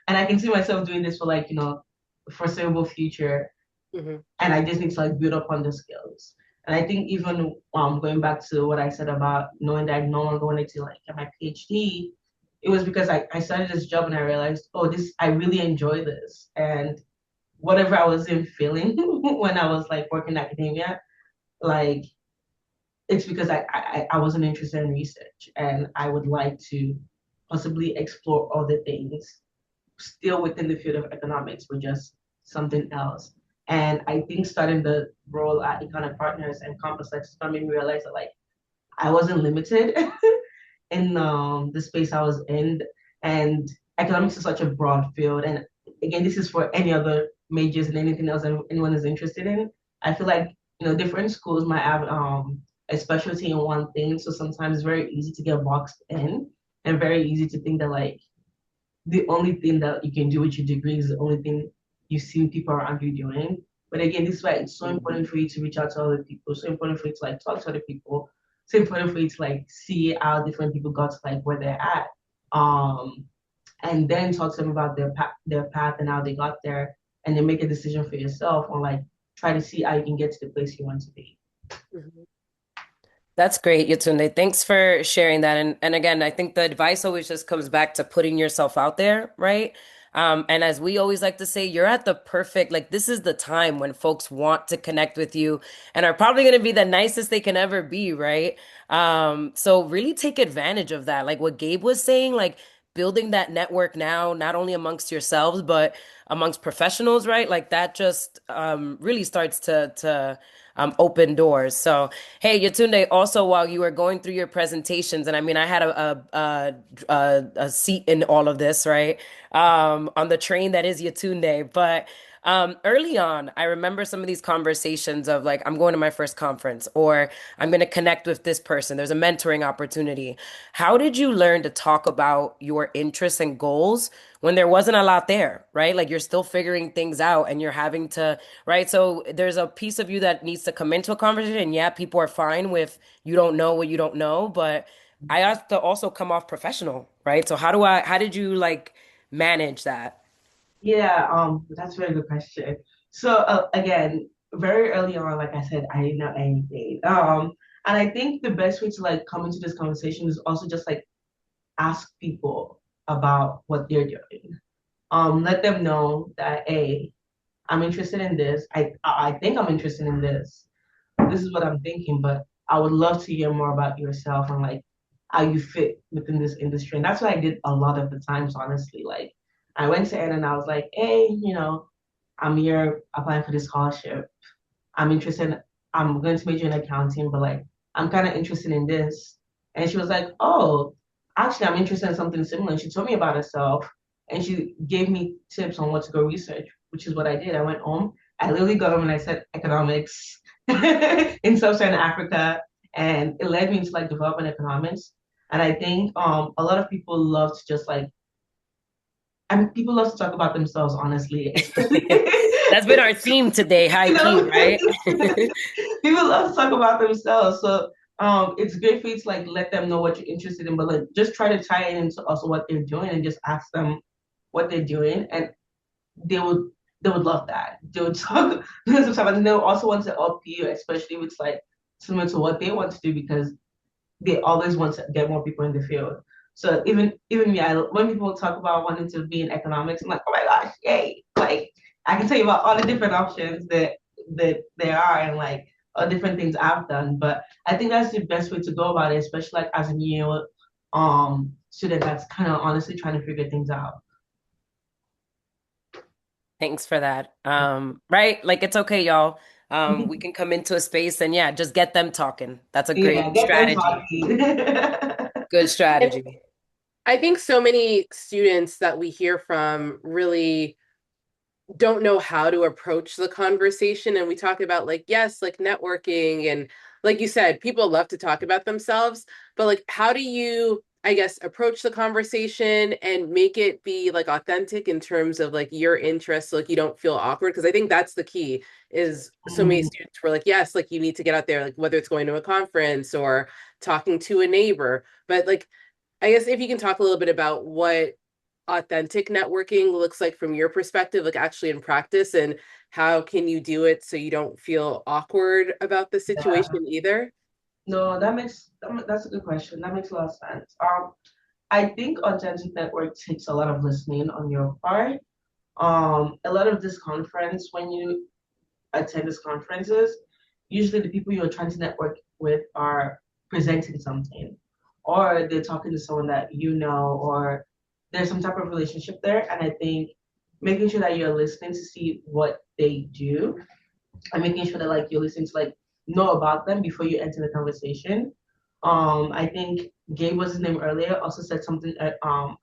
and I can see myself doing this for like the foreseeable future. Hmm. And I just need to like build up on the skills. And I think even going back to what I said about knowing that I no longer wanted to like get my PhD, it was because I started this job and I realized, oh, this I really enjoy this. And whatever I wasn't feeling when I was like working in academia, like it's because I wasn't interested in research and I would like to possibly explore other things still within the field of economics, but just something else. And I think starting the role at Economic Partners and Compass Lexicon made me realize that like I wasn't limited in the space I was in, and economics is such a broad field. And again, this is for any other majors and anything else that anyone is interested in. I feel like different schools might have a specialty in one thing, so sometimes it's very easy to get boxed in and very easy to think that like the only thing that you can do with your degree is the only thing you see people around you doing. But again, this is why it's so Hmm. important for you to reach out to other people, so important for you to like talk to other people, so important for you to like see how different people got to like where they're at. Um, and then talk to them about their path and how they got there, and then make a decision for yourself on like try to see how you can get to the place you want to be. Hmm. That's great, Yatunde. Thanks for sharing that. And again, I think the advice always just comes back to putting yourself out there, right? And as we always like to say, you're at the perfect, like this is the time when folks want to connect with you and are probably going to be the nicest they can ever be, right? So really take advantage of that. Like what Gabe was saying, like building that network now, not only amongst yourselves, but amongst professionals, right? Like that just really starts to open doors. So, hey, Yetunde, also while you were going through your presentations, and I mean, I had a seat in all of this, right? On the train that is Yetunde, but. Early on, I remember some of these conversations of like, I'm going to my first conference or I'm going to connect with this person. There's a mentoring opportunity. How did you learn to talk about your interests and goals when there wasn't a lot there, right? Like you're still figuring things out and you're having to, right? So there's a piece of you that needs to come into a conversation. And yeah, people are fine with you don't know what you don't know, but I have to also come off professional, right? So how did you like manage that? Yeah, that's a very good question. So again, very early on, like I said, I didn't know anything. And I think the best way to like come into this conversation is also just like ask people about what they're doing. Let them know that, hey, I'm interested in this. I think I'm interested in this. This is what I'm thinking, but I would love to hear more about yourself and like how you fit within this industry. And that's what I did a lot of the times, honestly. Like I went to Anna and I was like, hey, I'm here applying for this scholarship. I'm interested, I'm going to major in accounting, but like I'm kind of interested in this. And she was like, oh, actually, I'm interested in something similar. And she told me about herself and she gave me tips on what to go research, which is what I did. I went home, I literally got home and I said economics in sub-Saharan Africa, and it led me into like development economics. And I think a lot of people love to just like, I mean, people love to talk about themselves, honestly, especially That's been our theme today, high you key, know, right? people love to talk about themselves. So it's great for you to like let them know what you're interested in, but like just try to tie it into also what they're doing and just ask them what they're doing, and they would they would love that. They would talk and they'll also want to help you, especially if it's like similar to what they want to do because they always want to get more people in the field. So even me, when people talk about wanting to be in economics, I'm like, oh my gosh, yay! Like I can tell you about all the different options that there are and like all different things I've done. But I think that's the best way to go about it, especially like as a new student that's kind of honestly trying to figure things out. Thanks for that. Right? Like it's okay, y'all. We can come into a space and yeah, just get them talking. That's a Yeah, great get them strategy. talking. Good And strategy. I think so many students that we hear from really don't know how to approach the conversation. And we talk about like, yes, like networking and like you said, people love to talk about themselves, but like how do you, I guess, approach the conversation and make it be like authentic in terms of like your interests, so like you don't feel awkward? Because I think that's the key is so many students were like, yes, like you need to get out there, like whether it's going to a conference or talking to a neighbor. But like I guess if you can talk a little bit about what authentic networking looks like from your perspective, like actually in practice, and how can you do it so you don't feel awkward about the Yeah. situation either? No, that's a good question. That makes a lot of sense. I think authentic network takes a lot of listening on your part. A lot of this conference, when you attend these conferences, usually the people you're trying to network with are presenting something, or they're talking to someone that you know, or there's some type of relationship there. And I think making sure that you're listening to see what they do and making sure that like you're listening to like know about them before you enter the conversation. I think Gabe was his name earlier also said something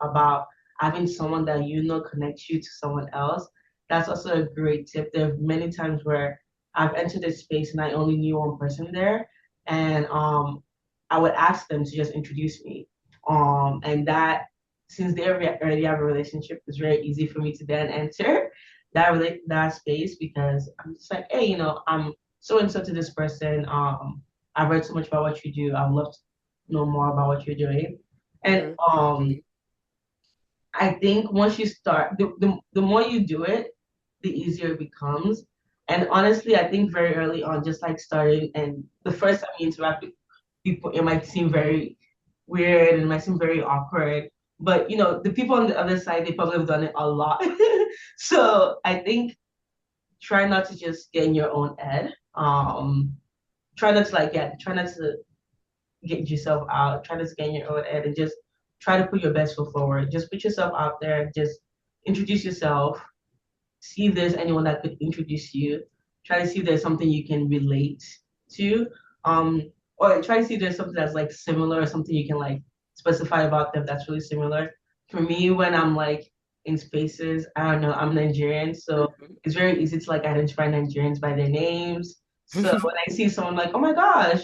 about having someone that you know connects you to someone else. That's also a great tip. There are many times where I've entered this space and I only knew one person there, and I would ask them to just introduce me. And that since they already have a relationship, it's very easy for me to then enter that space because I'm just like, hey, I'm so and so to this person. I've read so much about what you do. I'd love to know more about what you're doing. And Mhm. I think once you start, the more you do it, the easier it becomes. And honestly, I think very early on, just like starting and the first time you interact with people, it might seem very weird and it might seem very awkward. But the people on the other side, they probably have done it a lot. So I think try not to just get in your own head. Try not to try not to get yourself out. Try not to get in your own head and just try to put your best foot forward. Just put yourself out there. Just introduce yourself. See if there's anyone that could introduce you. try to see if there's something you can relate to. Um, or try to see if there's something that's like similar or something you can like specify about them that's really similar. For me, when I'm like in spaces, I don't know, I'm Nigerian, so Mhm. it's very easy to like identify Nigerians by their names. So when I see someone like, oh my gosh,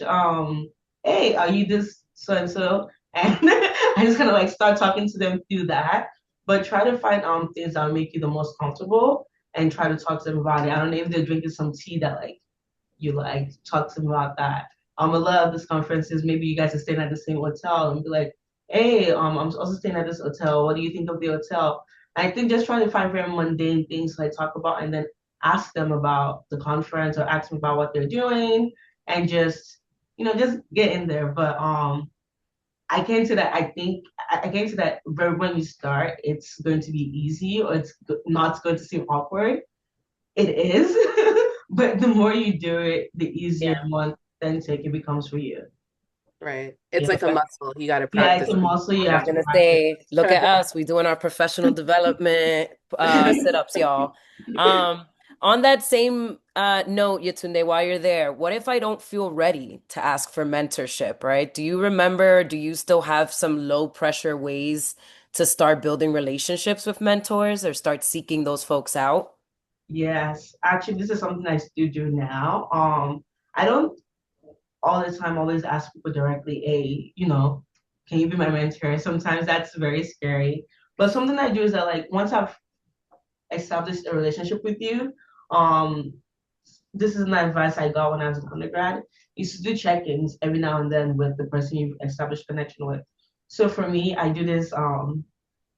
hey, are you this so and so? And I just kind of like start talking to them through that. But try to find things that will make you the most comfortable and try to talk to them about it. I don't know if they're drinking some tea that like you like talk to them about that. A lot of these conferences, maybe you guys are staying at the same hotel and be like, hey, I'm also staying at this hotel. What do you think of the hotel? I think just trying to find very mundane things to like talk about and then ask them about the conference or ask them about what they're doing and just, just get in there. But I came to that, I came to that very when you start, it's going to be easy or it's not going to seem awkward. It is, but the more you do it, the easier Yeah, and more authentic it becomes for you. right. Yeah, It's like a muscle. You got to yeah, it's practice a muscle you I was have to gonna practice. say, look at us. We doing our professional development sit-ups, y'all. Um, on that same note, Yetunde, while you're there, what if I don't feel ready to ask for mentorship, right? Do you remember, do you still have some low pressure ways to start building relationships with mentors or start seeking those folks out? Yes, actually, this is something I still do now. I don't all the time always ask people directly, hey, can you be my mentor? Sometimes that's very scary. But something I do is that like once I've established a relationship with you, um, this is an advice I got when I was an undergrad. Is to do check-ins every now and then with the person you've established connection with. So for me, I do this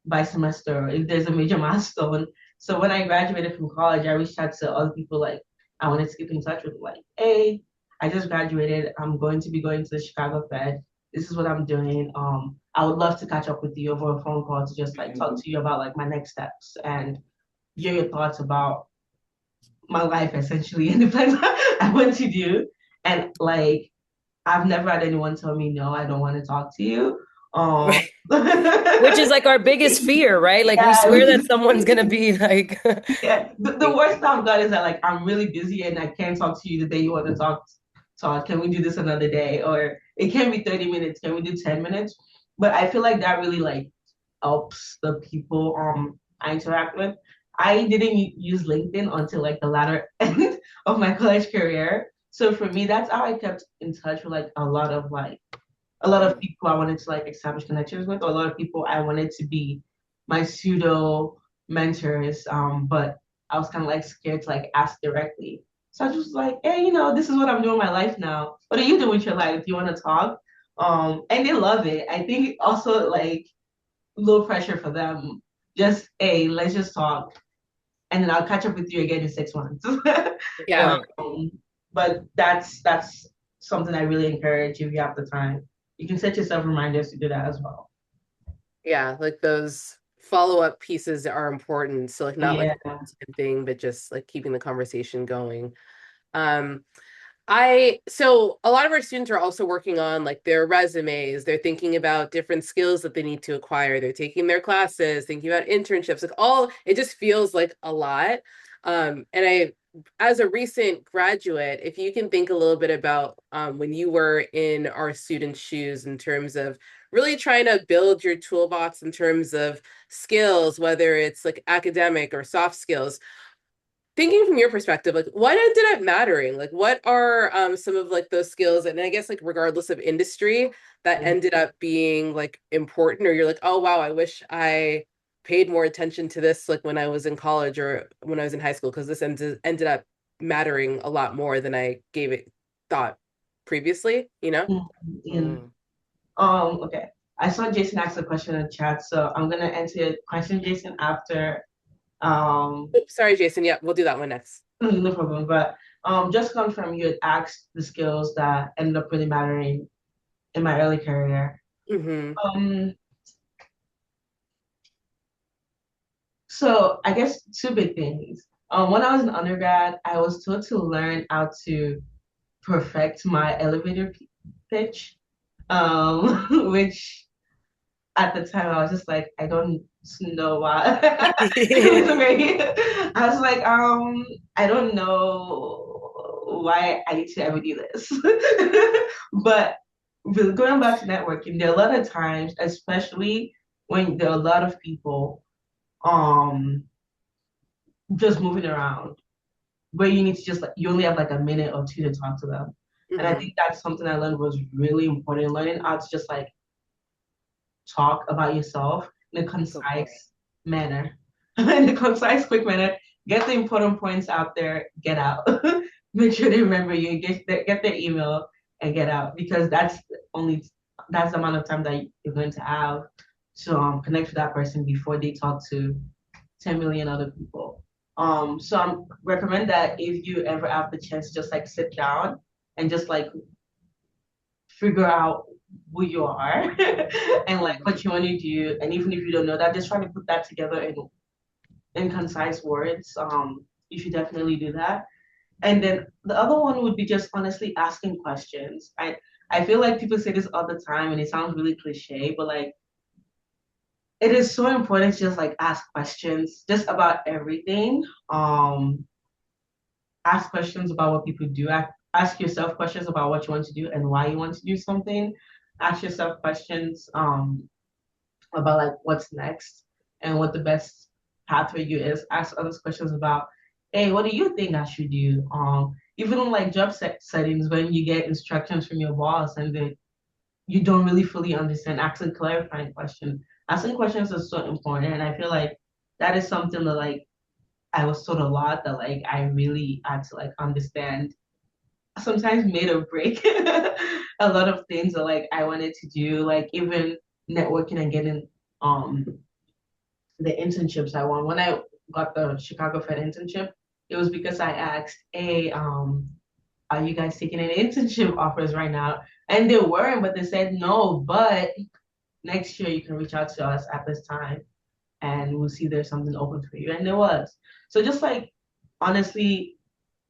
by semester if there's a major milestone. So when I graduated from college, I reached out to other people like I wanted to keep in touch with like, hey, I just graduated. I'm going to be going to the Chicago Fed. This is what I'm doing. I would love to catch up with you over a phone call to just like talk to you about like my next steps and hear your thoughts about my life essentially and the plans I want to do. And like I've never had anyone tell me no, I don't want to talk to you. Um Which is like our biggest fear, right? Like we yeah, swear which that is someone's gonna be like, yeah. The worst I've got is that like I'm really busy and I can't talk to you the day you want to talk. Can we do this another day? Or it can be 30 minutes. Can we do 10 minutes? But I feel like that really like helps the people I interact with. I didn't use LinkedIn until like the latter end of my college career. So for me, that's how I kept in touch with like a lot of people I wanted to like establish connections with, or a lot of people I wanted to be my pseudo mentors. But I was kind of like scared to like ask directly. So I was just like, hey, this is what I'm doing in my life now. What are you doing with your life? Do you want to talk? And they love it. I think also like low pressure for them. Just, hey, let's just talk. And then I'll catch up with you again in 6 months. Yeah. right. But that's something I really encourage if you have the time. You can set yourself reminders to do that as well. Yeah, like those follow-up pieces are important. So like not like Yeah. a one-time thing, but just like keeping the conversation going. Um, so a lot of our students are also working on like their resumes. They're thinking about different skills that they need to acquire. They're taking their classes, thinking about internships, like all, it just feels like a lot. And as a recent graduate, if you can think a little bit about when you were in our students' shoes in terms of really trying to build your toolbox in terms of skills, whether it's like academic or soft skills, thinking from your perspective, like what ended up mattering? Like what are some of like those skills, and I guess like regardless of industry, that ended up being like important, or you're like, oh wow, I wish I paid more attention to this like when I was in college or when I was in high school, because this ended up mattering a lot more than I gave it thought previously, you know? Yeah. Okay. I saw Jason ask a question in the chat, so I'm gonna answer your question, Jason, after Oops, sorry, Jason. Yeah, we'll do that one next. no problem. But just confirm you had asked the skills that ended up really mattering in my early career. Mm-hmm. Um, so I guess two big things. When I was an undergrad, I was taught to learn how to perfect my elevator pitch, which at the time I was just like, I don't know why. It was great. I was like, I don't know why I need to ever do this. But going back to networking, there are a lot of times, especially when there are a lot of people just moving around, where you need to just like you only have like a minute or two to talk to them. And I Mhm. think that's something I learned was really important. Learning how to just like talk about yourself in a Go for it. concise manner, in a concise, quick manner. Get the important points out there, get out. Make sure they remember you, get their email and get out because only that's the amount of time that you're going to have to connect with that person before they talk to 10 million other people. So I recommend that if you ever have the chance, just like sit down and just like figure out who you are and like Mhm. what you want to do. And even if you don't know that, just try to put that together in concise words. You should definitely do that. And then the other one would be just honestly asking questions. I feel like people say this all the time and it sounds really cliche, but like it is so important to just like ask questions just about everything. Ask questions about what people do. Ask yourself questions about what you want to do and why you want to do something. Ask yourself questions about like what's next and what the best path for you is. Ask others questions about, hey, what do you think I should do? Even on like settings when you get instructions from your boss and then you don't really fully understand, asking clarifying questions. Asking questions is so important, and I feel like that is something that like I was taught a lot that like I really had to like understand. Sometimes made or break a lot of things that like I wanted to do, like even networking and getting um the internships I want. When I got the Chicago Fed internship, it was because I asked, hey, are you guys taking any internship offers right now? And they weren't, but they said no, but next year you can reach out to us at this time and we'll see there's something open for you. And there was. So just like honestly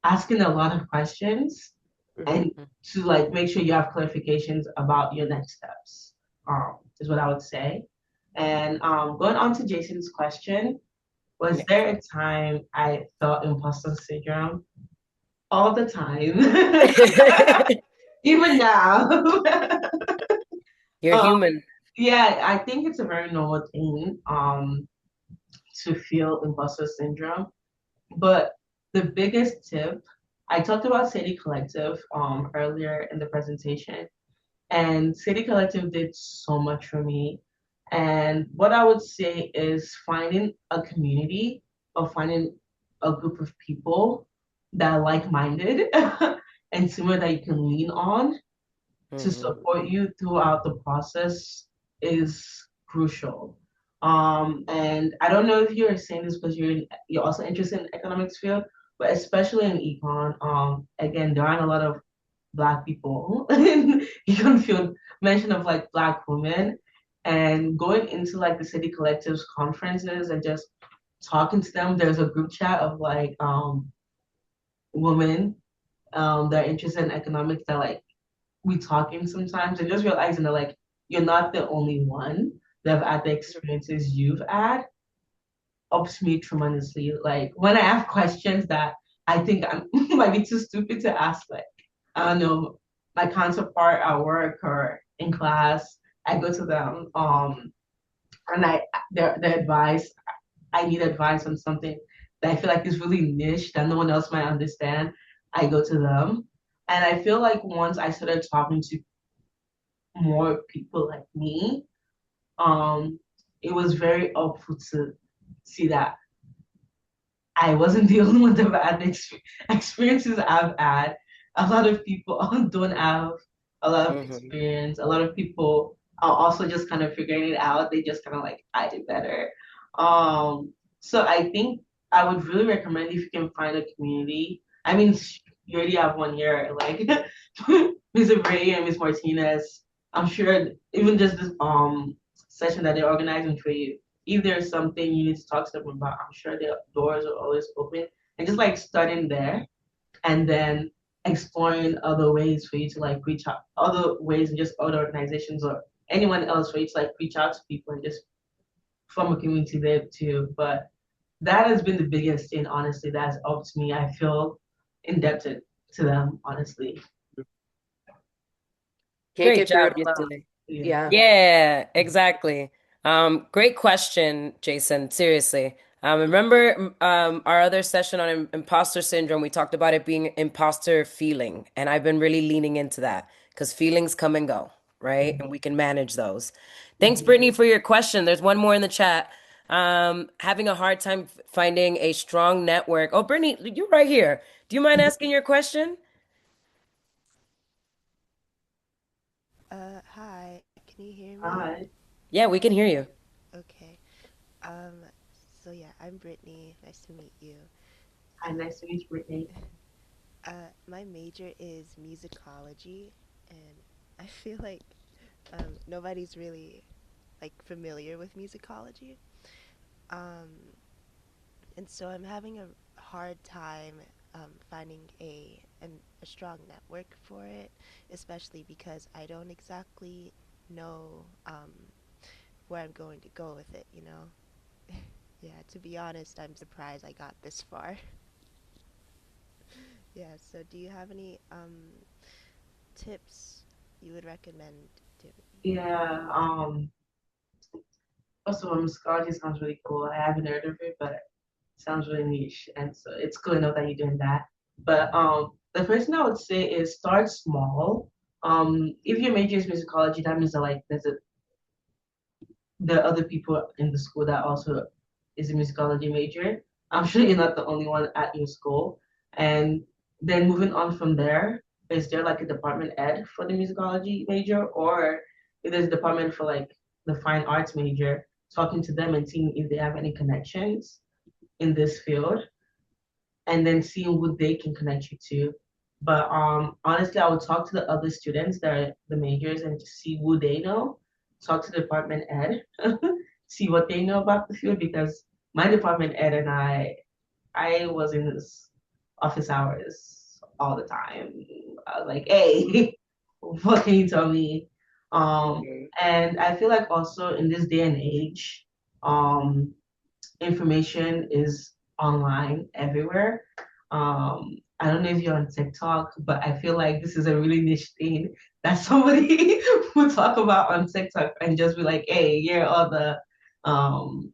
asking a lot of questions Mhm. and to like make sure you have clarifications about your next steps, is what I would say. And going on to Jason's question, was Yeah. there a time I felt imposter syndrome? All the time. Even now. You're um, human. yeah, I think it's a very normal thing to feel imposter syndrome. But the biggest tip, I talked about City Collective earlier in the presentation, and City Collective did so much for me. And what I would say is finding a community or finding a group of people that are like-minded and similar that you can lean on to Hmm. support you throughout the process is crucial. And I don't know if you're saying this because you're also interested in the economics field, but especially in econ, again, there aren't a lot of Black people in econ field, mention of like Black women, and going into like the City Collectives conferences and just talking to them. There's a group chat of like women that are interested in economics that like we talking sometimes and just realizing that like you're not the only one that have had the experiences you've had helps me tremendously. Like when I have questions that I think I might be too stupid to ask, like I don't know, my counterpart at work or in class, I go to them, and their advice. I need advice on something that I feel like is really niche that no one else might understand. I go to them, and I feel like once I started talking to more people like me, um, it was very helpful to see that I wasn't the only one that had the experiences I've had. A lot of people don't have a lot of Hmm. experience. A lot of people are also just kind of figuring it out. They just kind of like, I did better. So I think I would really recommend if you can find a community. I mean, you already have one here, like Ms. Brady and Ms. Martinez. I'm sure even just this session that they're organizing for you, if there's something you need to talk to them about, I'm sure their doors are always open. And just like starting there and then exploring other ways for you to like reach out, other ways and just other organizations or anyone else for you to like reach out to people and just form a community there too. But that has been the biggest thing, honestly, that's helped me. I feel indebted to them, honestly. Can't Great get through job, it alone. Yatunde. Yeah. Yeah. Yeah, exactly. Great question, Jason. Seriously. Remember our other session on imposter syndrome, we talked about it being imposter feeling, and I've been really leaning into that because feelings come and go, right? And we can manage those. Thanks, Mhm. Brittany, for your question. There's one more in the chat. Having a hard time finding a strong network. Oh, Brittany, you're right here. Do you mind asking your question? Hi, can you hear me? Hi. Yeah, we can hear you. Okay. Um, so yeah, I'm Brittany. Nice to meet you. Hi, nice to meet you, Brittany. My major is musicology, and I feel like nobody's really like familiar with musicology. Um, and so I'm having a hard time finding a strong network for it, especially because I don't exactly know where I'm going to go with it, you know? Yeah, to be honest, I'm surprised I got this far. Yeah, so do you have any tips you would recommend to me? Yeah, first of all, musicology sounds really cool. I haven't heard of it, but it sounds really niche. And so it's cool enough that you're doing that. But the first thing I would say is start small. If your major is musicology, that means that like there are other people in the school that also is a musicology major. I'm sure you're not the only one at your school. And then moving on from there, is there like a department ed for the musicology major, or if there's a department for like the fine arts major, talking to them and seeing if they have any connections in this field, and then seeing who they can connect you to. But honestly, I would talk to the other students that are the majors and just see who they know. Talk to the department ed, see what they know about the field because my department ed and I was in his office hours all the time. I was like, hey, what can you tell me? And I feel like also in this day and age, um, information is online everywhere. I don't know if you're on TikTok, but I feel like this is a really niche thing that somebody would talk about on TikTok and just be like, hey, here are the um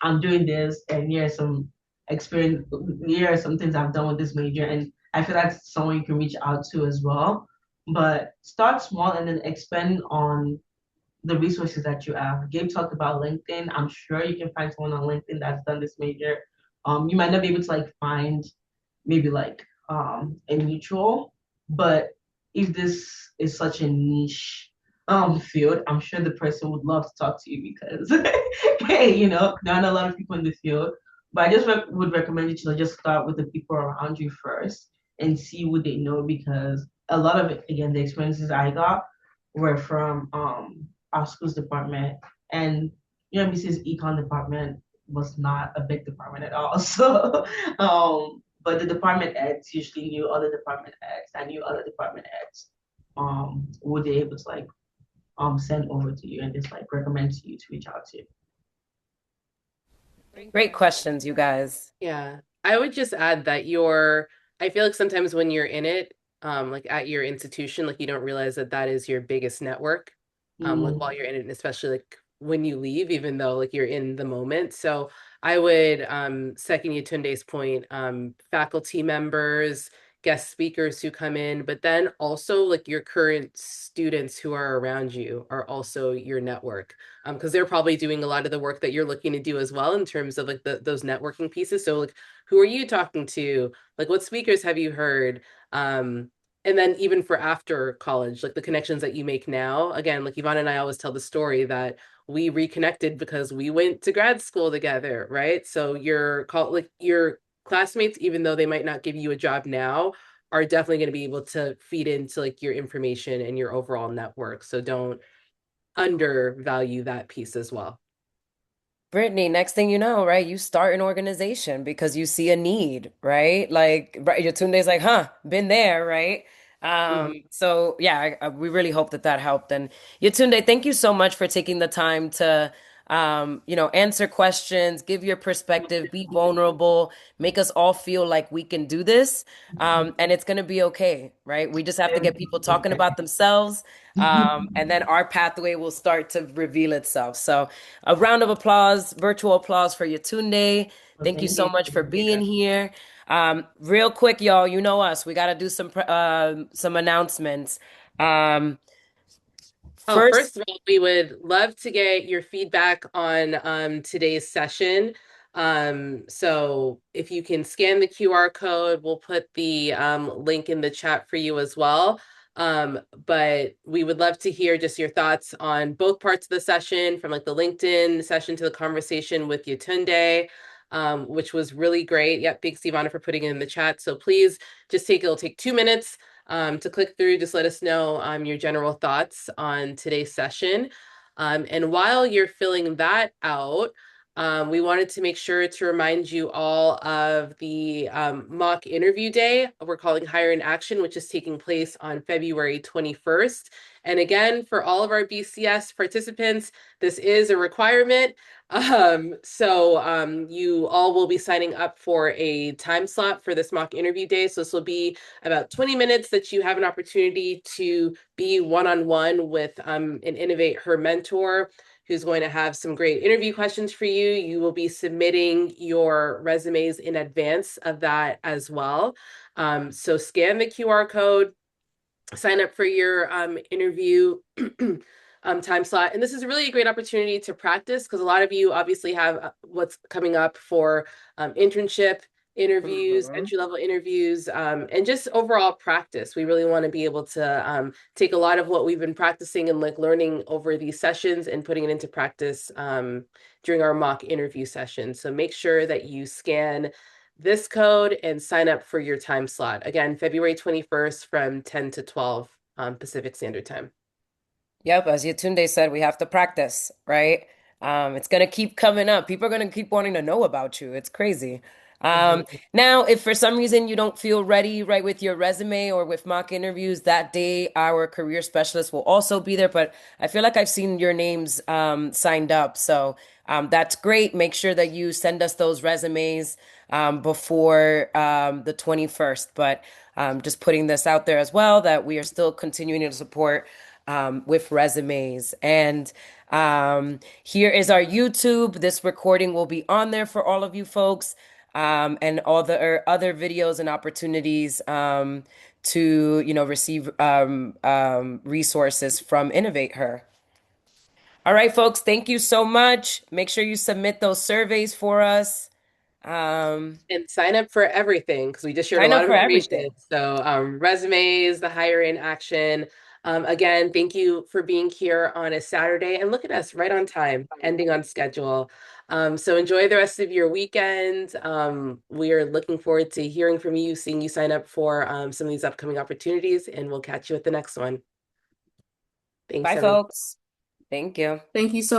I'm doing this and here's some experience, here are some things I've done with this major. And I feel that's someone you can reach out to as well. But start small and then expand on the resources that you have. Gabe talked about LinkedIn. I'm sure you can find someone on LinkedIn that's done this major. You might not be able to like find maybe like a mutual, but if this is such a niche field, I'm sure the person would love to talk to you because hey, there aren't a lot of people in the field. But I just would recommend you to just start with the people around you first and see what they know because a lot of it, again, the experiences I got were from our schools department and UMBC's econ department was not a big department at all. So but the department heads usually knew other department heads. I knew other department heads would they able to like send over to you and just like recommend to you to reach out to. Great questions, you guys. Yeah. I would just add that I feel like sometimes when you're in it, like at your institution, like you don't realize that that is your biggest network, like while Mm, you're in it, and especially like when you leave, even though like you're in the moment. So I would second Yetunde's point, faculty members, guest speakers who come in, but then also like your current students who are around you are also your network because they're probably doing a lot of the work that you're looking to do as well in terms of like those networking pieces. So like who are you talking to? Like what speakers have you heard? Um, and then even for after college, like the connections that you make now, again, like Yvonne and I always tell the story that we reconnected because we went to grad school together, right? So like your classmates, even though they might not give you a job now, are definitely going to be able to feed into like your information and your overall network. So don't undervalue that piece as well. Brittany, next thing you know, right, you start an organization because you see a need, right? Like, right, Yatunde's like, huh, been there, right? Mhm. So yeah, we really hope that that helped. And Yatunde, thank you so much for taking the time to answer questions, give your perspective, be vulnerable, make us all feel like we can do this. And it's going to be okay, right? We just have to get people talking about themselves. And then our pathway will start to reveal itself. So, a round of applause, virtual applause for Yetunde. Well, Thank you thank so you. much for being here. Real quick, y'all, you know us. We got to do some announcements. Um, Oh, first, first of all, we would love to get your feedback on today's session. So if you can scan the QR code, we'll put the link in the chat for you as well. But we would love to hear just your thoughts on both parts of the session, from like the LinkedIn session to the conversation with Yetunde, which was really great. Yep, thanks, Ivana, for putting it in the chat. So please just it'll take 2 minutes to click through. Just let us know your general thoughts on today's session. And while you're filling that out, we wanted to make sure to remind you all of the mock interview day we're calling Hire in Action, which is taking place on February 21st. And again, for all of our BCS participants, this is a requirement. So you all will be signing up for a time slot for this mock interview day. So this will be about 20 minutes that you have an opportunity to be one-on-one with an Innovate Her mentor who's going to have some great interview questions for you. You will be submitting your resumes in advance of that as well. So scan the QR code, sign up for your interview time slot. And this is really a great opportunity to practice, because a lot of you obviously have what's coming up for internship interviews, entry-level interviews, and just overall practice. We really want to be able to take a lot of what we've been practicing and like learning over these sessions and putting it into practice during our mock interview session. So make sure that you scan this code and sign up for your time slot. Again, February 21st from 10 to 12 Pacific Standard Time. yep, as Yetunde said, we have to practice, right? It's gonna keep coming up. People are gonna keep wanting to know about you. It's crazy. Now, if for some reason you don't feel ready, right, with your resume or with mock interviews that day, our career specialist will also be there. But I feel like I've seen your names signed up, so that's great. Make sure that you send us those resumes before the 21st. But just putting this out there as well, that we are still continuing to support with resumes. And here is our YouTube. This recording will be on there for all of you folks, and all the other videos and opportunities to, receive resources from Innovate Her. All right, folks, thank you so much. Make sure you submit those surveys for us. And sign up for everything, because we just shared a Sign lot up of for information. everything. So resumes, the Hire in Action. Again, thank you for being here on a Saturday. And look at us, right on time, ending on schedule. So enjoy the rest of your weekend. We are looking forward to hearing from you, seeing you sign up for some of these upcoming opportunities, and we'll catch you at the next one. Thanks, Bye, everyone. folks. Thank you. Thank you so